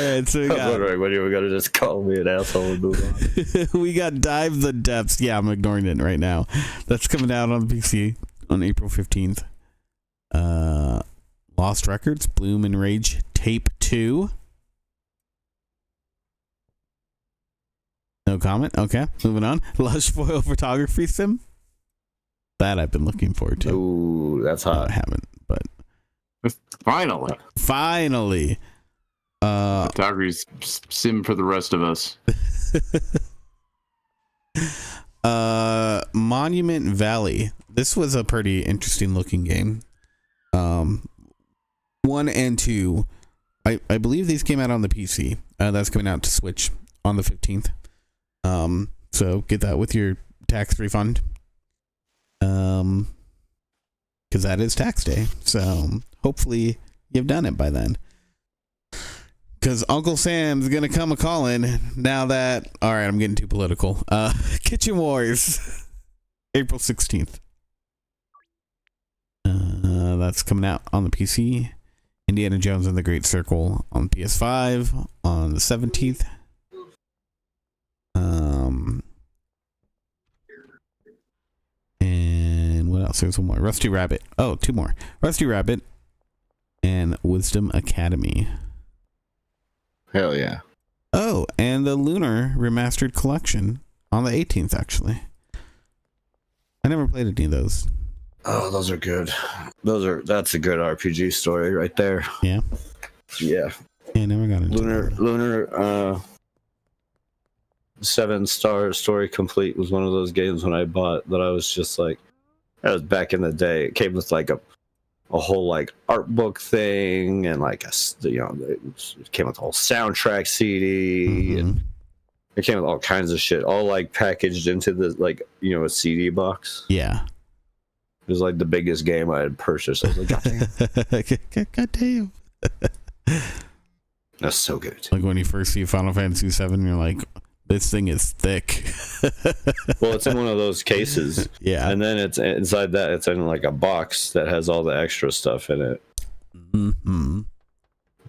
right, so we I was got, wondering when you were gonna just call me an asshole and move on. we got Dive the Depths. Yeah, I'm ignoring it right now. That's coming out on the PC on April 15th. Lost Records, Bloom and Rage Tape 2. No comment. Okay, moving on. Lush Foil Photography Sim. That I've been looking forward to. Ooh, that's hot. I haven't, but Finally. Photography's sim for the rest of us. Monument Valley. This was a pretty interesting looking game. 1 and 2. I believe these came out on the PC. That's coming out to Switch on the 15th. So get that with your tax refund. Because that is tax day. So hopefully you've done it by then. Because Uncle Sam's gonna come a calling now that. All right, I'm getting too political. Kitchen Wars, April 16th. That's coming out on the PC. Indiana Jones and the Great Circle on PS5 on the 17th. And what else? There's one more. Rusty Rabbit. Oh, 2 more. Rusty Rabbit and Wisdom Academy. Hell yeah. Oh, and the Lunar Remastered Collection on the 18th, actually. I never played any of those. Oh, those are good. That's a good RPG story right there. Yeah. Yeah. Yeah, I never got into that. Lunar 7-star story complete was one of those games when I bought that I was just like, that was back in the day. It came with like a whole like art book thing and like it came with a whole soundtrack CD and it came with all kinds of shit, all like packaged into the like a CD box. Yeah. It was like the biggest game I had purchased. I was like, God damn. That's so good. Like when you first see Final Fantasy VII, you're like, this thing is thick. Well, it's in one of those cases. Yeah. And then it's inside that, it's in like a box that has all the extra stuff in it. Mm-hmm.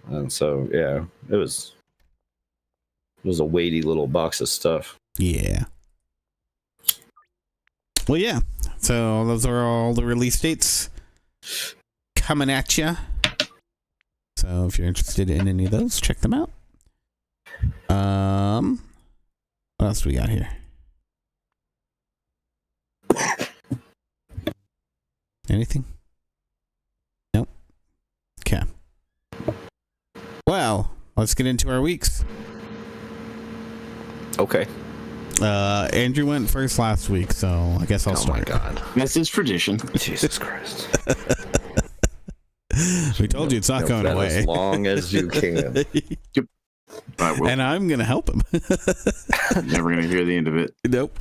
And so, yeah, it was a weighty little box of stuff. Yeah. Well, yeah. So those are all the release dates coming at you. So if you're interested in any of those, check them out. What else do we got here? Anything? Nope. Okay. Well, let's get into our weeks. Okay. Andrew went first last week, so I guess I'll start. Oh my god. That's his tradition. Jesus Christ. We told you it's not going away. As long as you can. Yep. I will. And I'm going to help him. Never going to hear the end of it. Nope.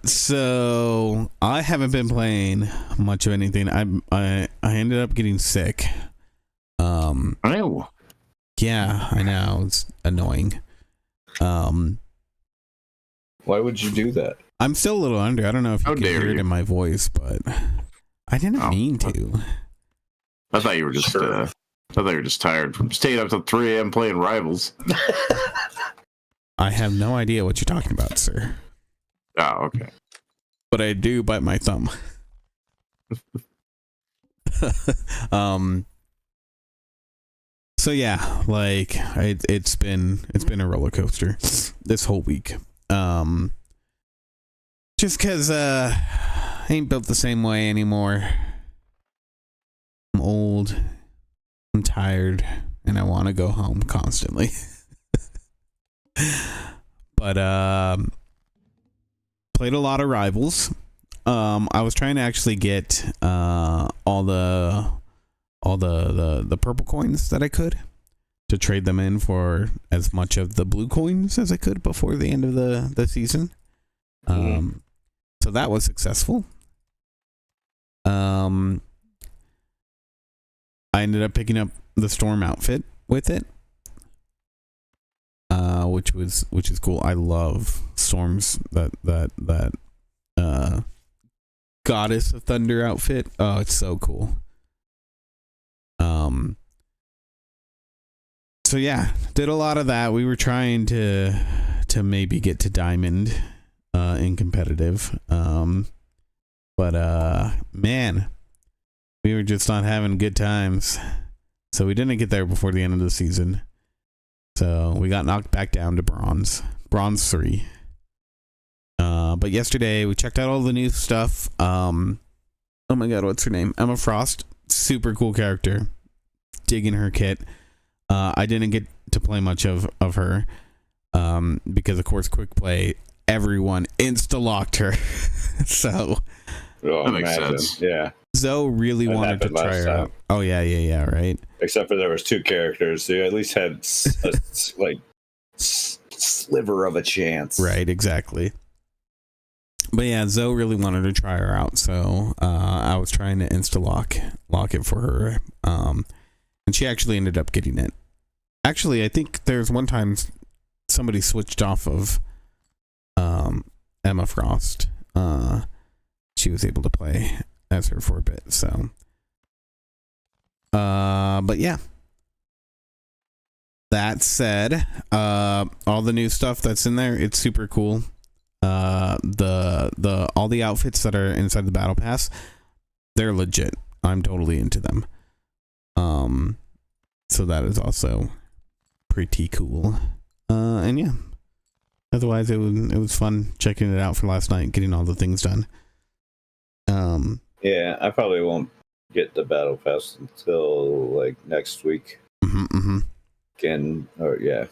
So I haven't been playing much of anything. I ended up getting sick. Oh. Yeah, I know. It's annoying. Why would you do that? I'm still a little under. I don't know if you How can dare hear it you. in my voice, but I didn't mean to. I thought you were just tired from staying up till 3 a.m. playing Rivals. I have no idea what you're talking about, sir. Oh, okay. But I do bite my thumb. So yeah, like it's been a roller coaster this whole week. Just cause I ain't built the same way anymore. I'm old, I'm tired, and I want to go home constantly. But played a lot of Rivals. I was trying to actually get all the purple coins that I could to trade them in for as much of the blue coins as I could before the end of the season. So that was successful. I ended up picking up the Storm outfit with it, which is cool. I love Storm's that Goddess of Thunder outfit. Oh, it's so cool. So yeah, did a lot of that. We were trying to maybe get to Diamond in competitive. But man, we were just not having good times. So we didn't get there before the end of the season. So we got knocked back down to bronze 3. But yesterday we checked out all the new stuff. Oh my god, what's her name? Emma Frost. Super cool character. Digging her kit. I didn't get to play much of her. Because of course quick play, everyone insta-locked her. So that makes sense. Yeah. Zoe really wanted to try her out. Oh yeah, right. Except for there was 2 characters, so you at least had a sliver of a chance. Right, exactly. But yeah, Zoe really wanted to try her out, so I was trying to lock it for her, and she actually ended up getting it. Actually, I think there's one time somebody switched off of Emma Frost. She was able to play as her for a bit, so but yeah, that said, all the new stuff that's in there, it's super cool. All the outfits that are inside the battle pass, they're legit. I'm totally into them. So that is also pretty cool. And yeah, otherwise it was fun checking it out for last night, getting all the things done. Yeah, I probably won't get the battle pass until like next week. Again, or yeah,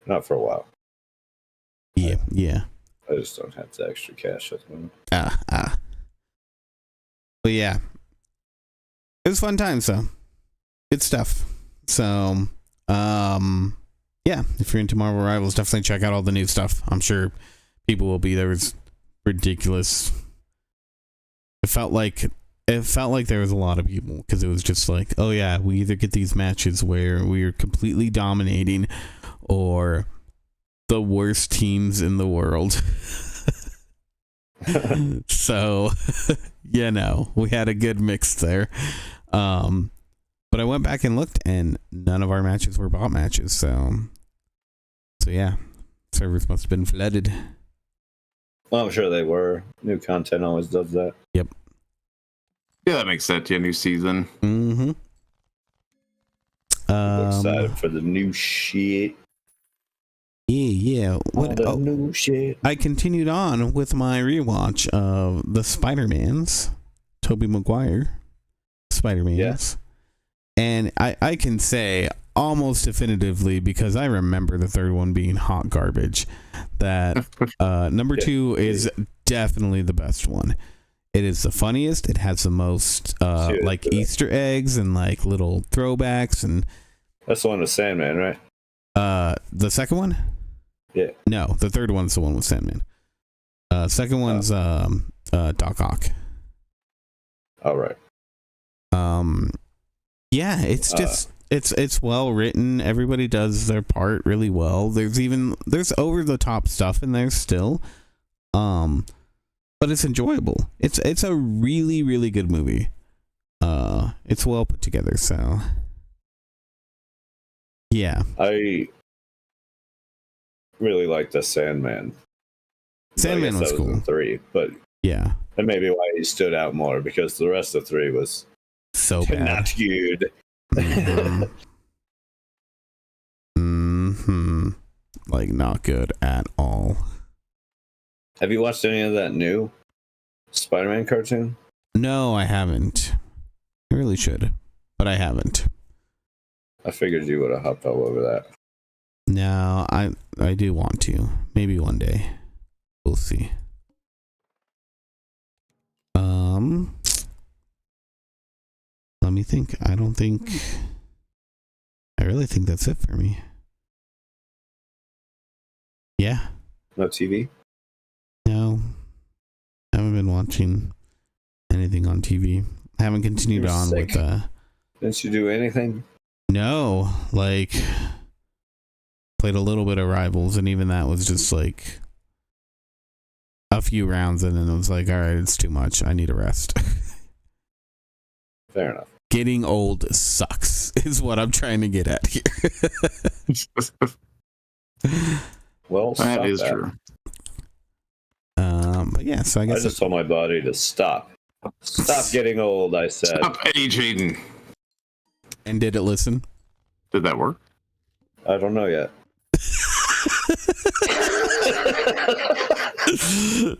not for a while. Yeah. I just don't have the extra cash at the moment. But yeah, it was fun times though. Good stuff. So, yeah, if you're into Marvel Rivals, definitely check out all the new stuff. I'm sure people will be there. It's ridiculous. It felt like there was a lot of people because it was just like, oh yeah, we either get these matches where we're completely dominating or the worst teams in the world. So, we had a good mix there. But I went back and looked, and none of our matches were bot matches. So yeah, servers must have been flooded. Well, I'm sure they were. New content always does that. Yep. Yeah, that makes sense. Yeah, new season. Mm-hmm. Excited for the new shit. Yeah. New shit. I continued on with my rewatch of the Spider-Mans, Tobey Maguire Spider-Mans. Yes. And I can say almost definitively, because I remember the third one being hot garbage, that number 2 is definitely the best one. It is the funniest. It has the most Easter eggs and like little throwbacks, and that's the one with Sandman, right? The second one? Yeah. No, the third one's the one with Sandman. Second one's Doc Ock. All right. Yeah, it's just it's well written. Everybody does their part really well. There's over the top stuff in there still. But it's enjoyable. It's a really, really good movie. It's well put together, so yeah. I really like the Sandman. Sandman was cool. In 3, but yeah, that may be why he stood out more, because the rest of 3 was so bad. Not good. Like not good at all. Have you watched any of that new Spider-Man cartoon? No, I haven't. I really should, but I haven't. I figured you would have hopped all over that. No, I do want to. Maybe one day. We'll see. Let me think. I really think that's it for me. Yeah. No TV? No. watching anything on TV. I haven't continued You're on sick. with Didn't you do anything? no, like played a little bit of Rivals, and even that was just like a few rounds, and then it was like, all right, it's too much. I need a rest. Fair enough. Getting old sucks is what I'm trying to get at here. Well, that is true. But yeah, so I guess I just told my body to stop. Stop getting old, I said. Stop aging. And did it listen? Did that work? I don't know yet.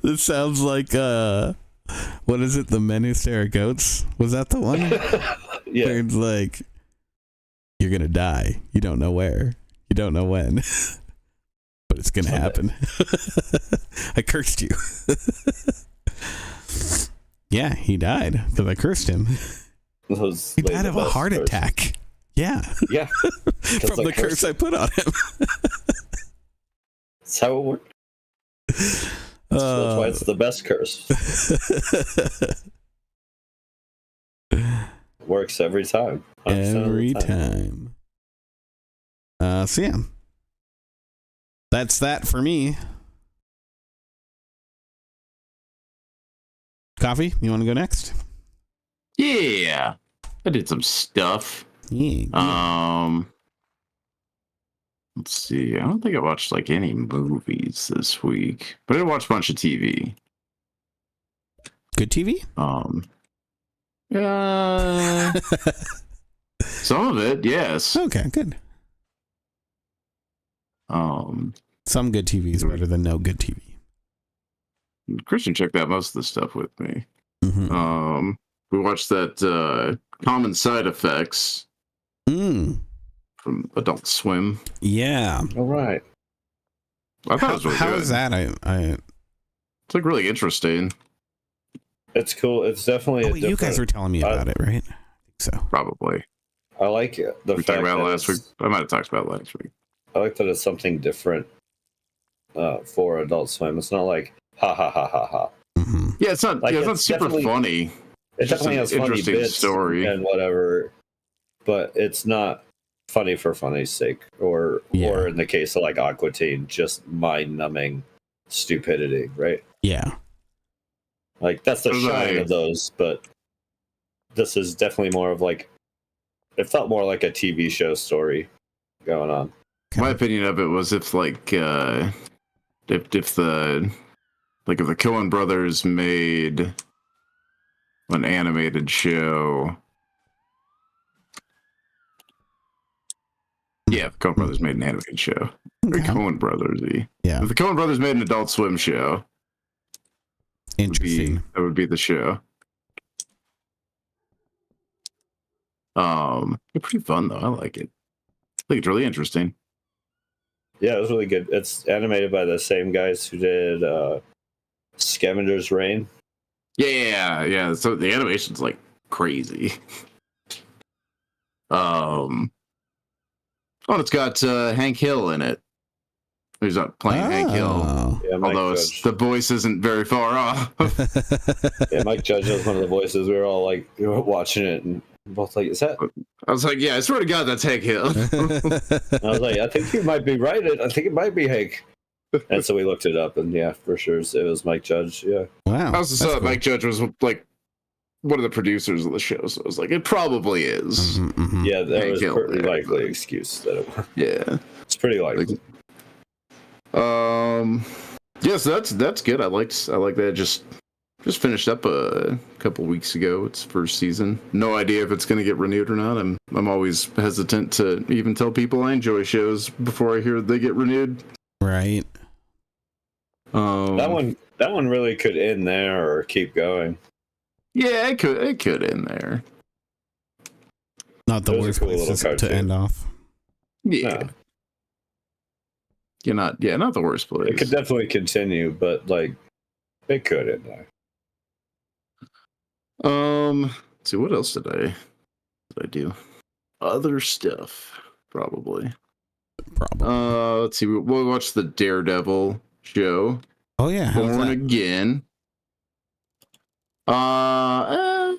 This sounds like what is it? The Men Who Stare at Goats? Was that the one? Yeah. Where it's like, you're gonna die. You don't know where. You don't know when. But it's gonna happen. I cursed you. Yeah, he died because I cursed him. He died of a heart attack. Yeah. Yeah. From the curse I put on him. That's how it works. That's why it's the best curse. Works every time. Every time. So yeah. That's that for me. Coffee, you want to go next? Yeah. I did some stuff. Yeah. Let's see. I don't think I watched like any movies this week, but I watched a bunch of TV. Good TV? Some of it, yes. Okay, good. Some good TV is better than no good TV. Christian checked out most of the stuff with me. Mm-hmm. We watched that Common Side Effects from Adult Swim. Yeah. All right. I thought it was really how good. is that? It's like really interesting. It's cool. It's definitely you guys were telling me about it, right? I think so. Probably. I like it. We talked about it last week. I might have talked about it last week. I like that it's something different for Adult Swim. It's not like ha ha ha ha ha. Mm-hmm. Yeah, it's not. Like, it's not super funny. It definitely has funny interesting bits story and whatever, but it's not funny for funny's sake, or in the case of like Aqua Teen, just mind-numbing stupidity, right? Yeah. Like that's the shine of those, but this is definitely more of like, it felt more like a TV show story going on. My opinion of it was if like if the Coen brothers made an animated show. Yeah, the Coen brothers made an animated show. Okay. Coen brothers. Yeah. If the Coen brothers made an Adult Swim show, interesting. That would be the show. It's pretty fun though. I like it. I think it's really interesting. Yeah, it was really good. It's animated by the same guys who did Scavenger's Reign. Yeah. So the animation's like crazy. It's got Hank Hill in it. He's not playing Hank Hill. Yeah, although the voice isn't very far off. Yeah, Mike Judge was one of the voices. We were all like, we were watching it and both like, is that? I was like, yeah, I swear to God, that's Hank Hill. I was like, I think you might be right. I think it might be Hank. And so we looked it up, and yeah, for sure, it was Mike Judge. Yeah. Wow. I also saw that Mike Judge was like one of the producers of the show, so I was like, it probably is. Mm-hmm, mm-hmm. Yeah, that was a pretty likely excuse that it was. Yeah, it's pretty likely. Yes, that's good. I like that. Just finished up a couple weeks ago. It's first season. No idea if it's going to get renewed or not. I'm always hesitant to even tell people I enjoy shows before I hear they get renewed. Right. That one really could end there or keep going. Yeah, it could end there. Not the worst place to end off. Yeah. No. Not the worst place. It could definitely continue, but like it could end there. Let's see, what else did I do? Other stuff, probably. Let's see. We'll watch the Daredevil show. Oh yeah, Born Again. I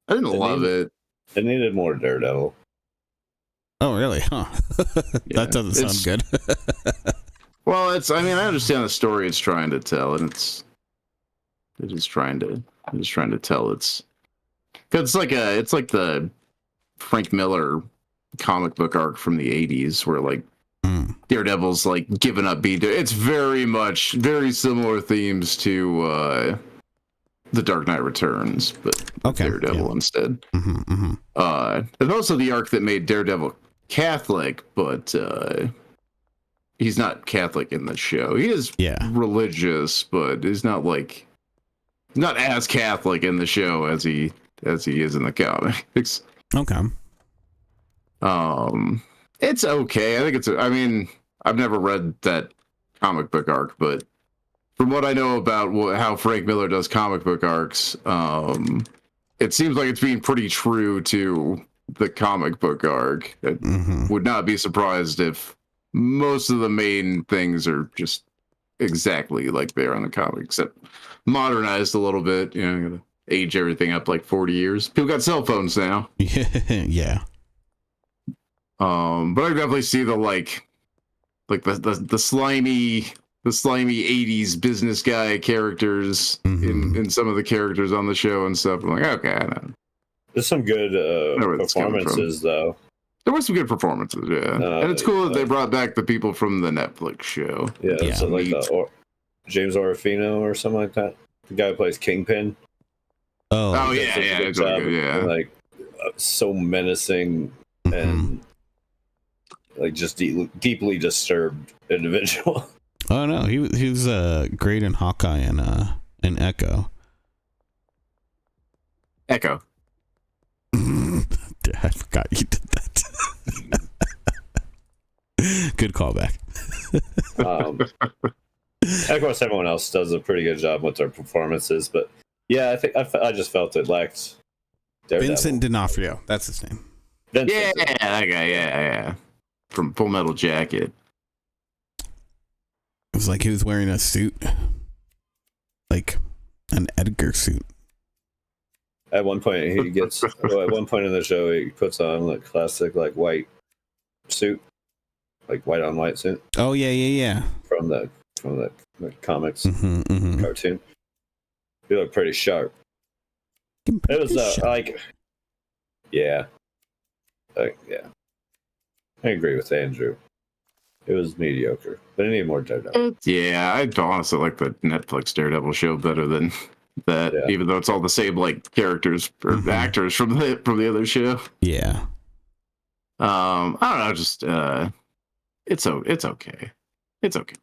didn't love it. It needed more Daredevil. Oh, really? Huh. That doesn't sound good. Well, I mean, I understand the story it's trying to tell, and it is trying to tell. Cause it's like the Frank Miller comic book arc from the 80s where like Daredevil's like giving up beat. It's very similar themes to The Dark Knight Returns, but Daredevil instead. And also the arc that made Daredevil Catholic, but he's not Catholic in the show. He is religious, but he's not as Catholic in the show as he is in the comics. Okay. It's okay. I think I mean, I've never read that comic book arc, but from what I know about how Frank Miller does comic book arcs, it seems like it's being pretty true to the comic book arc. I would not be surprised if most of the main things are just exactly like they are in the comic, except modernized a little bit. You know, gotta age everything up like 40 years. People got cell phones now. Yeah. But I definitely see the slimy 80s business guy characters in some of the characters on the show and stuff. I'm like, okay, I know. There's some good performances though. There were some good performances, yeah. And it's cool that they brought back the people from the Netflix show. Yeah. So like James Orofino or something like that. The guy who plays Kingpin. Oh yeah. Like so menacing and like just deeply disturbed individual. Oh no, he was great in Hawkeye and Echo. Echo. I forgot you did that. Good callback. Of course, everyone else does a pretty good job with their performances, but yeah, I think I just felt it lacked Daredevil. Vincent D'Onofrio, that's his name. That guy, yeah. From Full Metal Jacket. It was like he was wearing a suit, like an Edgar suit. At one point, he gets. At one point in the show, he puts on like classic like white suit, like white on white suit. Oh yeah. From the comics cartoon. He looked pretty sharp. It was yeah. I agree with Andrew. It was mediocre, but I need more Daredevil. Yeah, I honestly like the Netflix Daredevil show better than that, even though it's all the same like characters or actors from the other show. Yeah. I don't know, just it's okay. It's okay.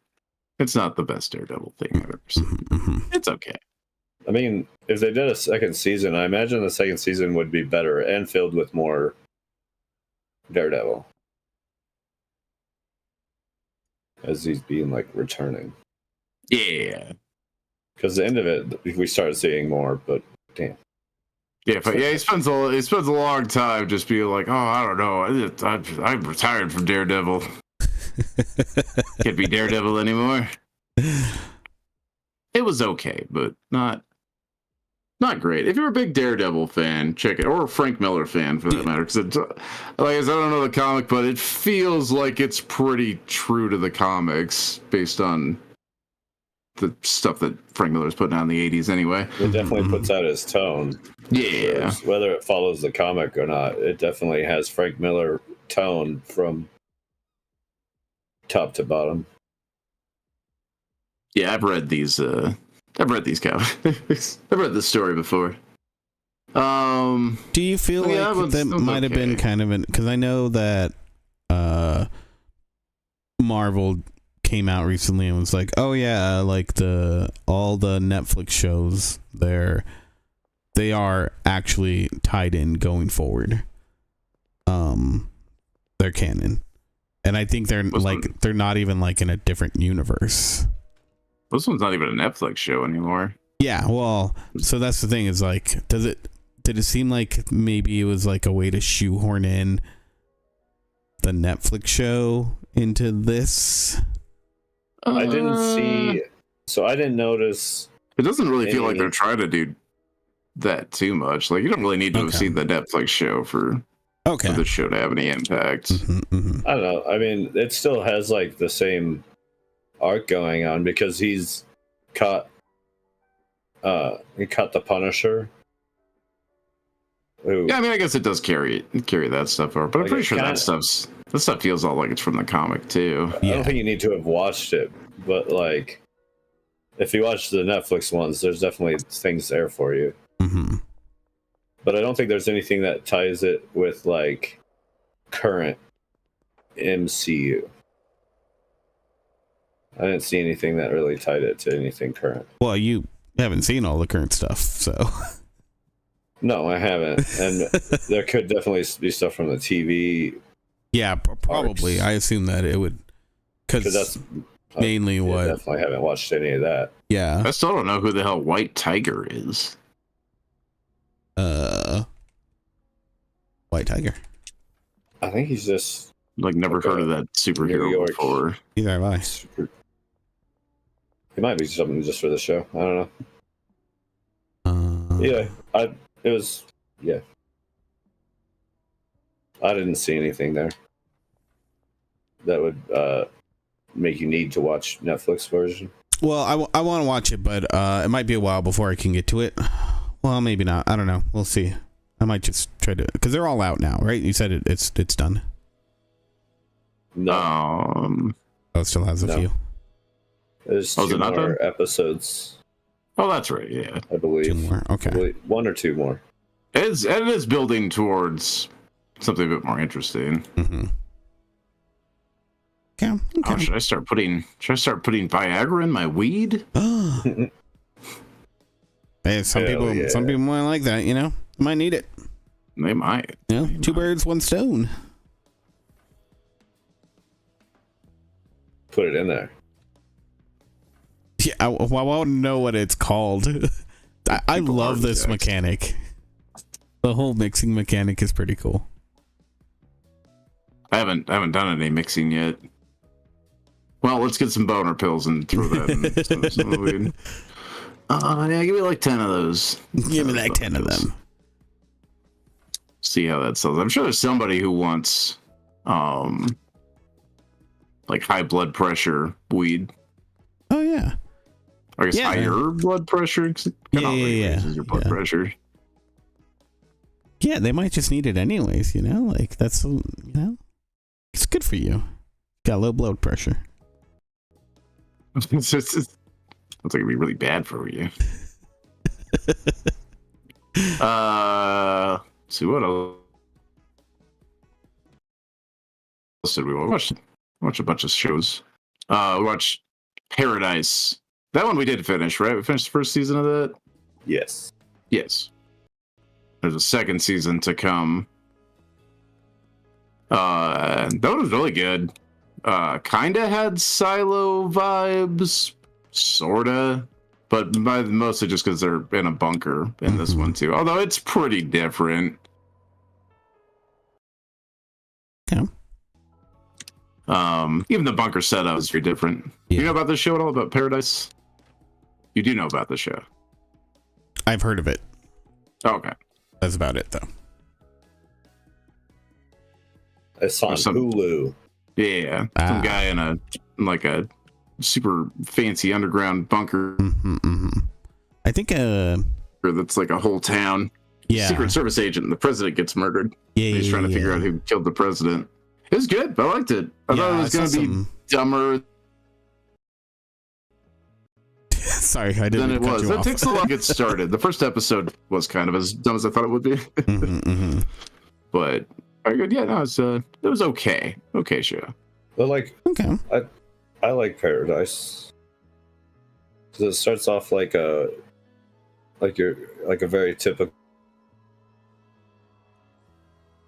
It's not the best Daredevil thing I've ever seen. It's okay. I mean, if they did a second season, I imagine the second season would be better and filled with more Daredevil. As he's being like returning. Yeah. Because the end of it, we started seeing more, but damn. Yeah, but he spends a long time just being like, oh, I don't know, I'm retired from Daredevil. Can't be Daredevil anymore. It was okay, but not great. If you're a big Daredevil fan, check it, or a Frank Miller fan for that matter, because like I said, I don't know the comic, but it feels like it's pretty true to the comics based on the stuff that Frank Miller's putting out in the 80s anyway. It definitely puts out his tone. Yeah. Whether it follows the comic or not, it definitely has Frank Miller tone from top to bottom. Yeah, I've read these comics. I've read this story before. Do you feel like that might have been kind of because I know that Marvel came out recently and was like, oh yeah, like all the Netflix shows they are actually tied in going forward. They're canon, and I think they're not even like in a different universe. This one's not even a Netflix show anymore. Yeah, well, so that's the thing is like, did it seem like maybe it was like a way to shoehorn in the Netflix show into this? I didn't notice. It doesn't really feel like they're trying to do that too much. Like, you don't really need to have seen the Netflix show for the show to have any impact. I don't know. I mean, it still has like the same arc going on because he's caught. He caught the Punisher. Who, yeah, I mean, I guess it does carry that stuff over, but I'm pretty sure that stuff feels all like it's from the comic too. I don't think you need to have watched it, but like, if you watch the Netflix ones, there's definitely things there for you. Mm-hmm. But I don't think there's anything that ties it with like current MCU. I didn't see anything that really tied it to anything current. Well, you haven't seen all the current stuff, so. No, I haven't. And there could definitely be stuff from the TV. Yeah, probably. Arcs. I assume that it would. Because that's mainly what. I definitely haven't watched any of that. Yeah. I still don't know who the hell White Tiger is. White Tiger. I think he's just. Like, never heard of that superhero before. Neither have I. He might be something just for the show. I don't know. Yeah, I didn't see anything there that would make you need to watch Netflix version. Well, I want to watch it, but it might be a while before I can get to it. Well, maybe not. I don't know. We'll see. I might just try to, because they're all out now, right? You said it's done. No. Oh, it still has a few. There's 2 more episodes. Oh, that's right. Yeah, I believe 2 more. Okay, 1 or 2 more. It is building towards something a bit more interesting. Mm-hmm. Okay. Oh, should I start putting Viagra in my weed? Hey, some people might like that. You know, might need it. They might. Yeah, 2 birds, 1 stone. Put it in there. Yeah, I want to know what it's called. I love this mechanic. The whole mixing mechanic is pretty cool. I haven't done any mixing yet. Well, let's get some boner pills and throw that in some weed. Yeah, give me like 10 of those. Give me like 10 of them. See how that sells. I'm sure there's somebody who wants like high blood pressure weed. Oh yeah. I guess higher blood pressure. Yeah. Your blood pressure. Yeah, they might just need it anyways. You know, like that's it's good for you. Got low blood pressure. It's like it'd be really bad for you. See what else did we watch? Watch a bunch of shows. We watched Paradise. That one we did finish, right? We finished the first season of that? Yes. Yes. There's a second season to come. That one was really good. Kinda had Silo vibes, sorta, but mostly just because they're in a bunker in this one too. Although it's pretty different. Yeah. Even the bunker setup is very different. Yeah. You know about this show at all? About Paradise? You do know about the show. I've heard of it. Okay. That's about it, though. It's on Hulu. Yeah. Some guy in a super fancy underground bunker. I think that's like a whole town. Yeah. Secret Service agent and the president gets murdered. Yeah. He's trying to figure out who killed the president. It was good. I liked it. I thought it was going to be dumber. Sorry, I didn't. Than it was. It takes a lot to get started. The first episode was kind of as dumb as I thought it would be. But very good. Yeah, no, it was okay. Okay show. But like, okay. I like Paradise because it starts off like a very typical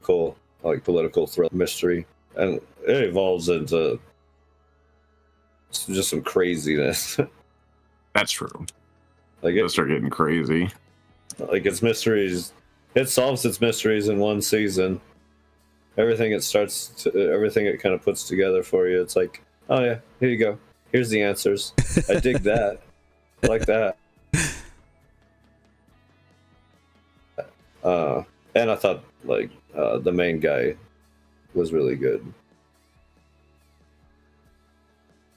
political thriller mystery, and it evolves into just some craziness. That's true. Like it'll start getting crazy. Like its mysteries, it solves its mysteries in one season. Everything it kind of puts together for you. It's like, oh yeah, here you go. Here's the answers. I dig that. I like that. And I thought like the main guy was really good.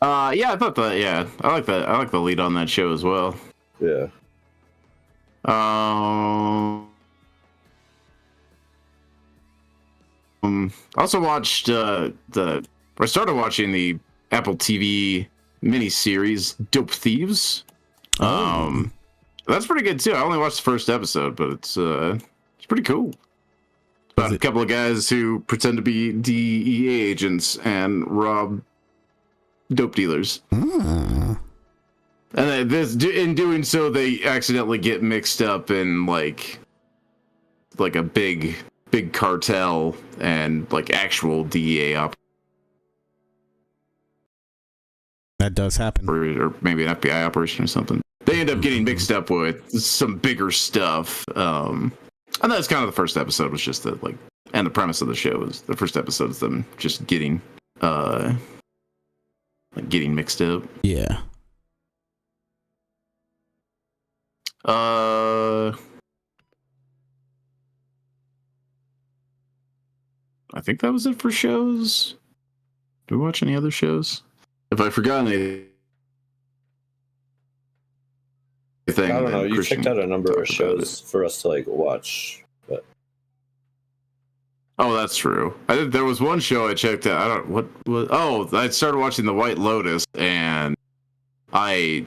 Yeah, I thought that. Yeah, I like that. I like the lead on that show as well. Yeah. Also watched I started watching the Apple TV miniseries Dope Thieves. That's pretty good too. I only watched the first episode, but it's pretty cool. About a couple of guys who pretend to be DEA agents and rob dope dealers. And in doing so, they accidentally get mixed up in like a big cartel and like actual DEA That does happen. Or maybe an FBI operation or something. They end up getting mixed up with some bigger stuff. And that's kind of the first episode was just that, like, and the premise of the show is the first episode is them just getting mixed up. Yeah. I think that was it for shows. Do we watch any other shows? If I forgot anything, I don't know. You checked out a number of shows for us to like watch, but oh, that's true. There was one show I checked out. I I started watching the White Lotus, and I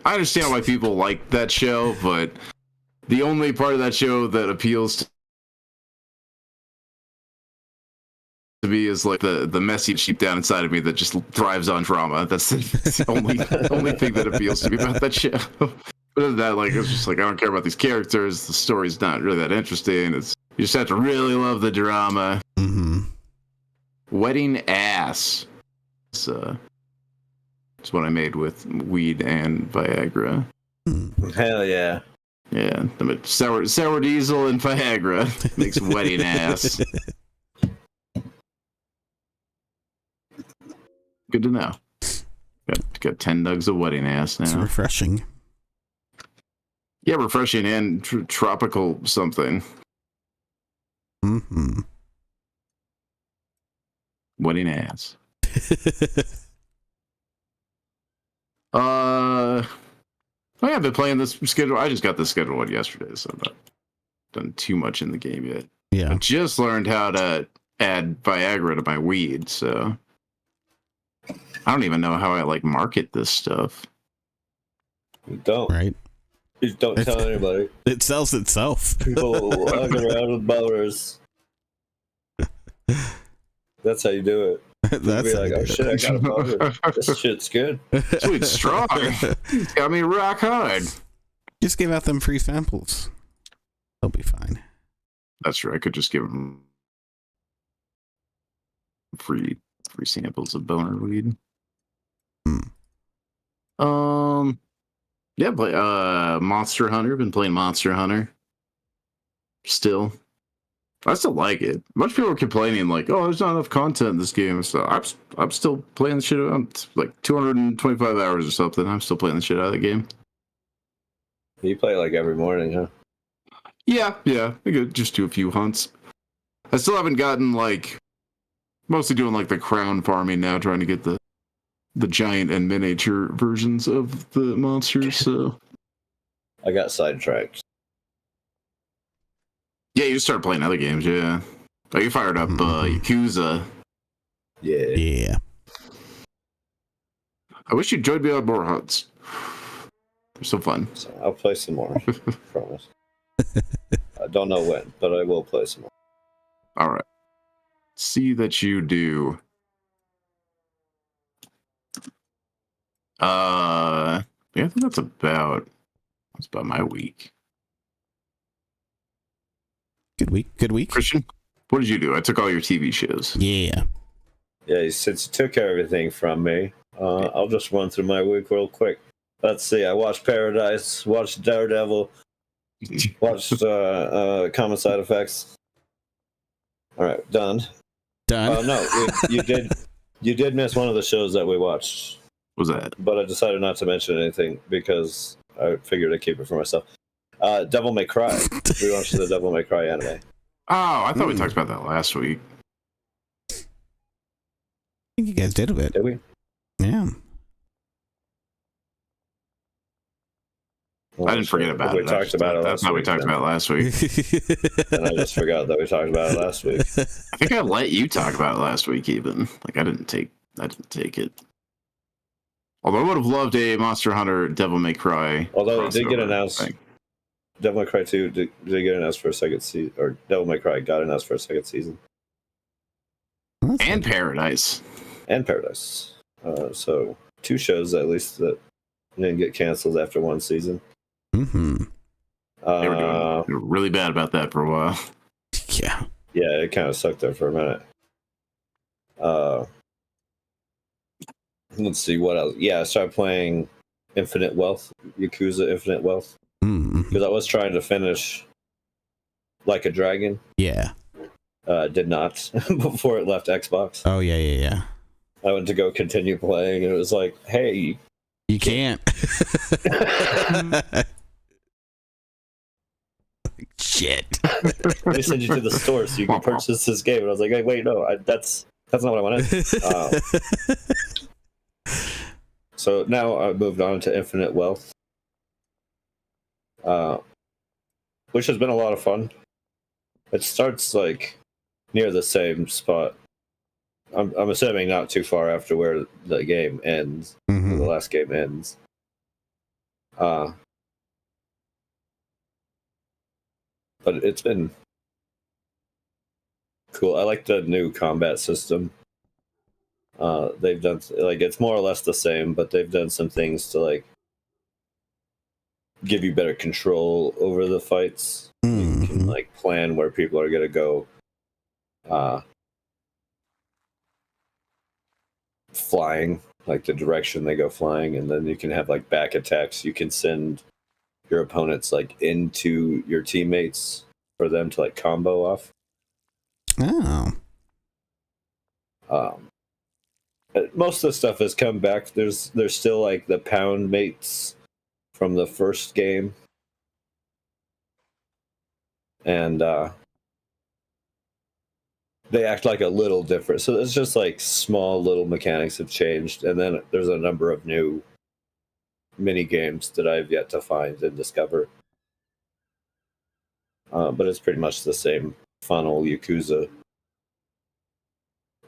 understand why people like that show, but the only part of that show that appeals to me is like the messy sheep down inside of me that just thrives on drama. That's the only thing that appeals to me about that show. Other than that, like, it's just like I don't care about these characters. The story's not really that interesting. You just have to really love the drama. Mm-hmm. Wedding Ass. It's what I made with weed and Viagra. Hell yeah. Yeah, sour diesel and Viagra makes Wedding Ass. Good to know. Got 10 nugs of Wedding Ass now. It's refreshing. Yeah, refreshing and tropical something. Mm-hmm. Wedding Ass. I've been playing this schedule. I just got the schedule one yesterday, so I've not done too much in the game yet. Yeah. I just learned how to add Viagra to my weed, so I don't even know how I like market this stuff. You don't. Right. You just don't tell anybody. It sells itself. People walking around with boners. That's how you do it. That's be like, oh shit, I got a boner. This shit's good. Sweet strong. Got me rock hard. Just give out them free samples. They'll be fine. That's true. I could just give them free samples of boner weed. Yeah, play Monster Hunter. Been playing Monster Hunter. Still. I still like it. A bunch of people are complaining, like, "Oh, there's not enough content in this game." So I'm still playing the shit out. I'm like 225 hours or something. I'm still playing the shit out of the game. You play like every morning, huh? Yeah. I could just do a few hunts. I still haven't gotten like, mostly doing like the crown farming now, trying to get the giant and miniature versions of the monsters. So I got sidetracked. Yeah, you start playing other games, yeah. Oh, you fired up Yakuza. Yeah. I wish you joined me on more hunts. They're so fun. So I'll play some more. Promise. I don't know when, but I will play some more. All right. See that you do. Yeah, I think that's about my week. Good week. Christian, what did you do? I took all your TV shows. Yeah. Yeah, since you took everything from me, I'll just run through my week real quick. Let's see. I watched Paradise, watched Daredevil, watched Common Side Effects. All right, done. No, you did miss one of the shows that we watched. What was that? But I decided not to mention anything because I figured I'd keep it for myself. Devil May Cry. We watched the Devil May Cry anime. Oh, I thought we talked about that last week. I think you guys did a bit. Did we? Yeah. Well, I didn't forget about it. We talked about it last week. That's not what we talked about last week. And I just forgot that we talked about it last week. I think I let you talk about it last week, even. Like, I didn't take it. Although I would have loved a Monster Hunter Devil May Cry. Although it did get announced. Devil May Cry 2 did get announced for a second season, or Devil May Cry got announced for a second season. And Paradise. And Paradise. So 2 shows at least that didn't get canceled after 1 season. Mm-hmm. They were really bad about that for a while. Yeah. Yeah, it kind of sucked there for a minute. Let's see what else. Yeah, I started playing Infinite Wealth, Yakuza Infinite Wealth. Because I was trying to finish Like a Dragon. Yeah. Did not before it left Xbox. Oh, yeah. I went to go continue playing, and it was like, hey. You can't. Shit. They send you to the store so you can purchase this game. And I was like, hey, wait, no, that's not what I wanted. So now I moved on to Infinite Wealth, which has been a lot of fun. It starts like near the same spot. I'm assuming not too far after where the game ends. Mm-hmm. The last game ends. But it's been cool. I like the new combat system. They've done like it's more or less the same, but they've done some things to like give you better control over the fights. Mm-hmm. You can like plan where people are gonna go. Flying, like the direction they go flying, and then you can have like back attacks. You can send your opponents like into your teammates for them to like combo off. Oh. Most of the stuff has come back. There's still like the pound mates from the first game, and they act like a little different. So it's just like small little mechanics have changed, and then there's a number of new mini games that I've yet to find and discover. But it's pretty much the same funnel Yakuza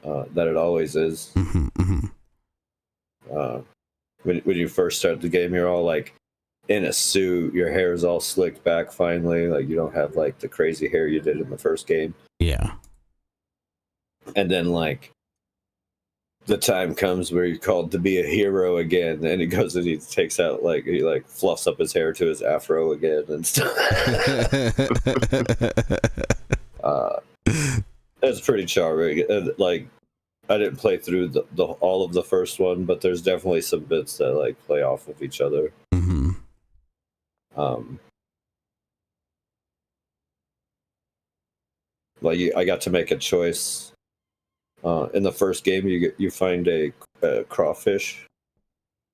that it always is. Mm-hmm. When you first start the game, you're all like in a suit. Your hair is all slicked back finally. Like you don't have like the crazy hair you did in the first game. Yeah. And then like the time comes where you're called to be a hero again, and he goes and he takes out like he like fluffs up his hair to his afro again and stuff. It's pretty charming. And, like I didn't play through the all of the first one, but there's definitely some bits that like play off of each other. Mm-hmm. Like I got to make a choice. In the first game, you find a crawfish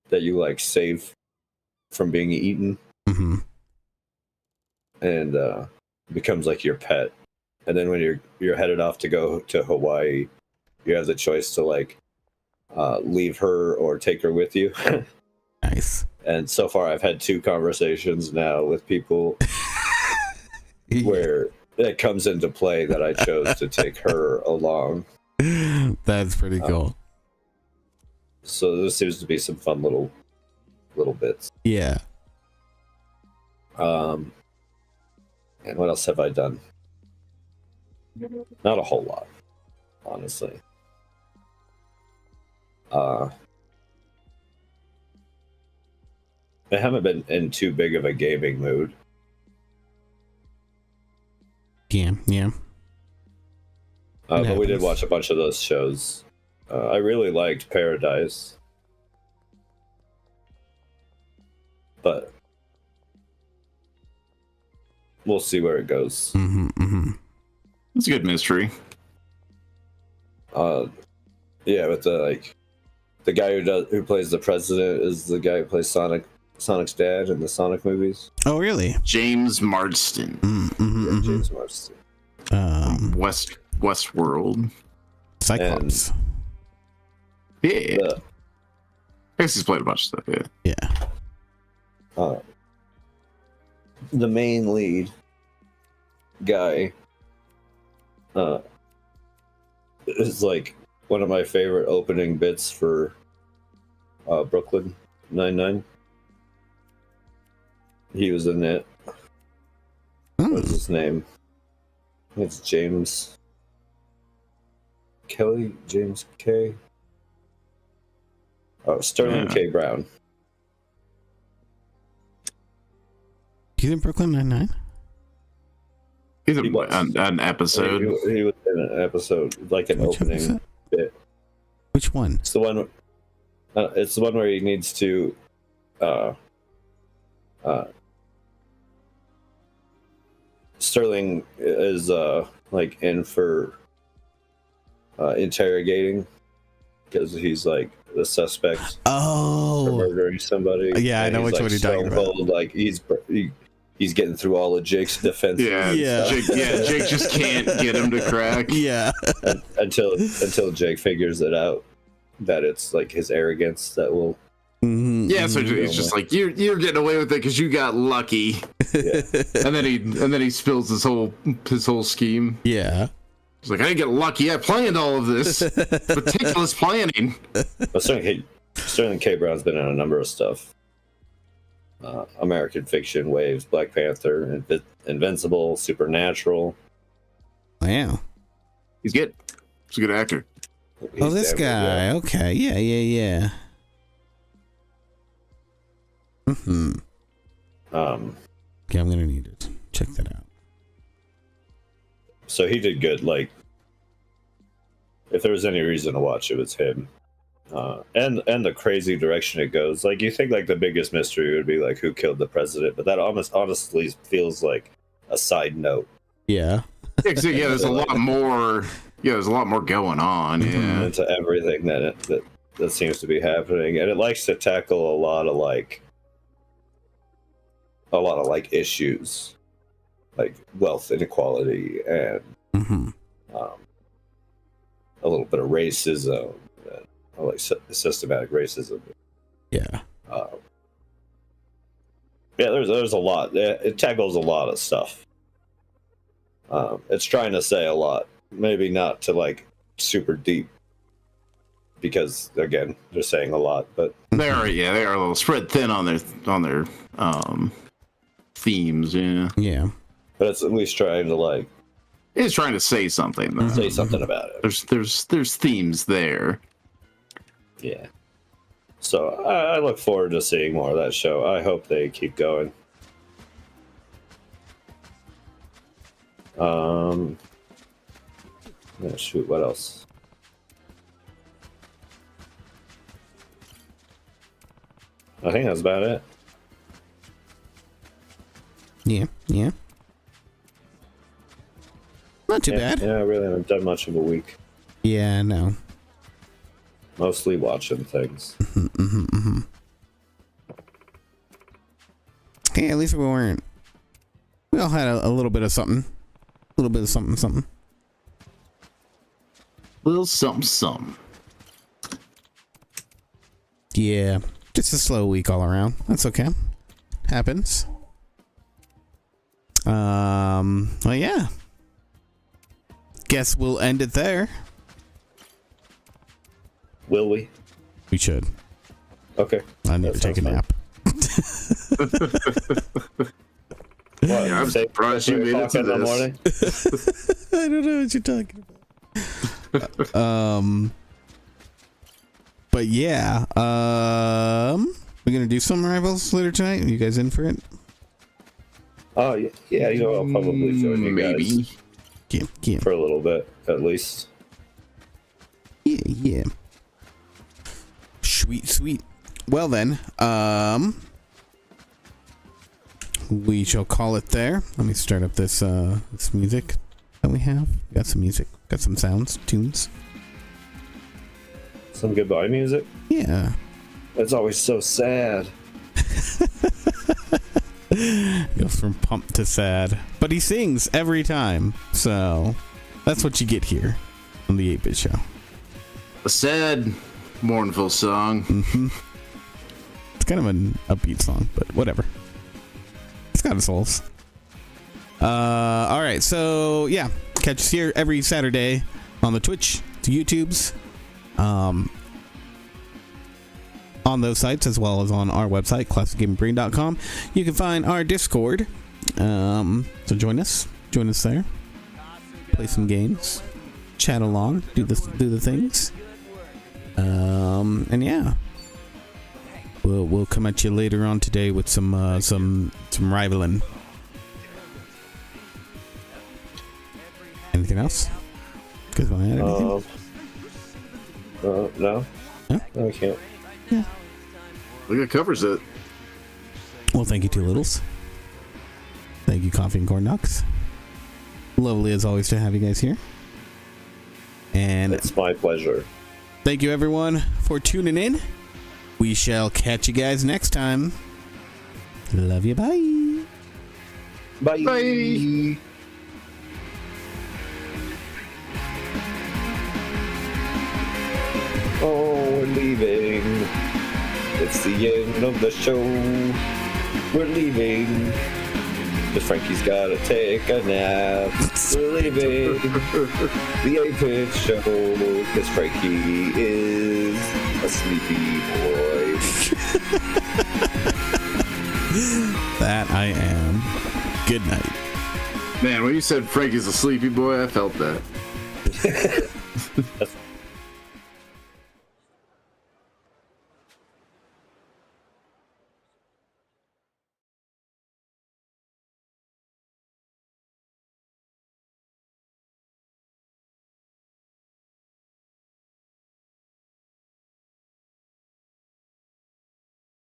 that you like save from being eaten, Mm-hmm. and becomes like your pet. And then when you're headed off to go to Hawaii, you have the choice to like leave her or take her with you. Nice. And so far, I've had 2 conversations now with people where it comes into play that I chose to take her along. That's pretty cool. So there seems to be some fun little bits. Yeah. And what else have I done? Not a whole lot, honestly. I haven't been in too big of a gaming mood. Yeah. But we did watch a bunch of those shows. I really liked Paradise. But we'll see where it goes. Mm-hmm. It's a good mystery. Yeah, but the guy who plays the president is the guy who plays Sonic Sonic's dad in the Sonic movies. Oh, really? James Marsden. James Marsden. Westworld. Cyclops. Yeah. I guess he's played a bunch of stuff. Yeah. The main lead guy is like one of my favorite opening bits for Brooklyn Nine-Nine. He was in it. What's his name? It's James Kelly? James K? Oh, Sterling K. Brown. He's in Brooklyn Nine-Nine? He's an episode. He was in an episode, like an opening bit. Which one? It's the one. It's the one where he needs to. Sterling is like in for interrogating because he's like the suspect for murdering somebody. Yeah, I know which one you're talking about. Like he's getting through all of Jake's defense. Yeah. Jake just can't get him to crack. Yeah. until Jake figures it out that it's like his arrogance that will. Yeah, so he's just like you're getting away with it because you got lucky. Yeah. and then he spills his whole scheme. Yeah. He's like, I didn't get lucky. I planned all of this. Meticulous planning. Sterling K. Brown's been in a number of stuff. American Fiction, Waves, Black Panther, Invincible, Supernatural. Wow. He's good. He's a good actor. This guy. Yeah. Okay. Yeah. Okay, I'm gonna need to check that out. So he did good. Like, if there was any reason to watch it, was him. And the crazy direction it goes. Like, you think like the biggest mystery would be like who killed the president, but that honestly feels like a side note. Yeah. There's a lot more. Yeah, there's a lot more going on. Yeah, into everything that seems to be happening, and it likes to tackle a lot of issues, like wealth inequality and a little bit of racism, like systematic racism. Yeah. There's a lot. It tackles a lot of stuff. It's trying to say a lot, maybe not to like super deep, because again, they're saying a lot, but they are a little spread thin on their themes. Yeah. But it's at least trying to like. It's trying to say something. Though. Say something about it. There's themes there. Yeah. So I look forward to seeing more of that show. I hope they keep going. Yeah, shoot, what else? I think that's about it. Yeah. Not too bad. Yeah, I really haven't done much of a week. Yeah, no. Mostly watching things. Hey, at least we weren't. We all had a little bit of something. A little bit of something. Little something. Yeah. Just a slow week all around. That's okay. Happens. Well, yeah. Guess we'll end it there. Will we? We should. Okay. I need to take a nap. Yeah, I'm surprised you made it to this. Morning. I don't know what you're talking about. But yeah, we're gonna do some rivals later tonight. Are you guys in for it? Oh yeah, I'll probably join you guys. Yeah. For a little bit, at least. Yeah. Sweet. Well then, we shall call it there. Let me start up this music that we have. Got some music. Got some sounds, tunes. Some goodbye music. Yeah. It's always so sad. Goes from pumped to sad. But he sings every time. So that's what you get here on the 8-Bit Show. A sad, mournful song. Mm-hmm. It's kind of an upbeat song, but whatever. It's got its holes. All right, so yeah, catch us here every Saturday on the Twitch, the YouTubes, on those sites, as well as on our website, classicgamingbrain.com. You can find our Discord. So join us there, play some games, chat along, do the things. And yeah, we'll come at you later on today with some rivaling. Anything else? Guys want to add anything? No. Huh? No, I can't. Yeah. I think it covers it. Well, thank you, Two Littles. Thank you, Coffee and Corn Dogs. Lovely as always to have you guys here. And it's my pleasure. Thank you, everyone, for tuning in. We shall catch you guys next time. Love you. Bye. Bye. Bye. Oh, we're leaving. It's the end of the show. We're leaving. The Franky's gotta take a nap. We're leaving the 8-Bit Show because Franky is a sleepy boy. That I am. Good night. Man, when you said Franky's a sleepy boy, I felt that. That's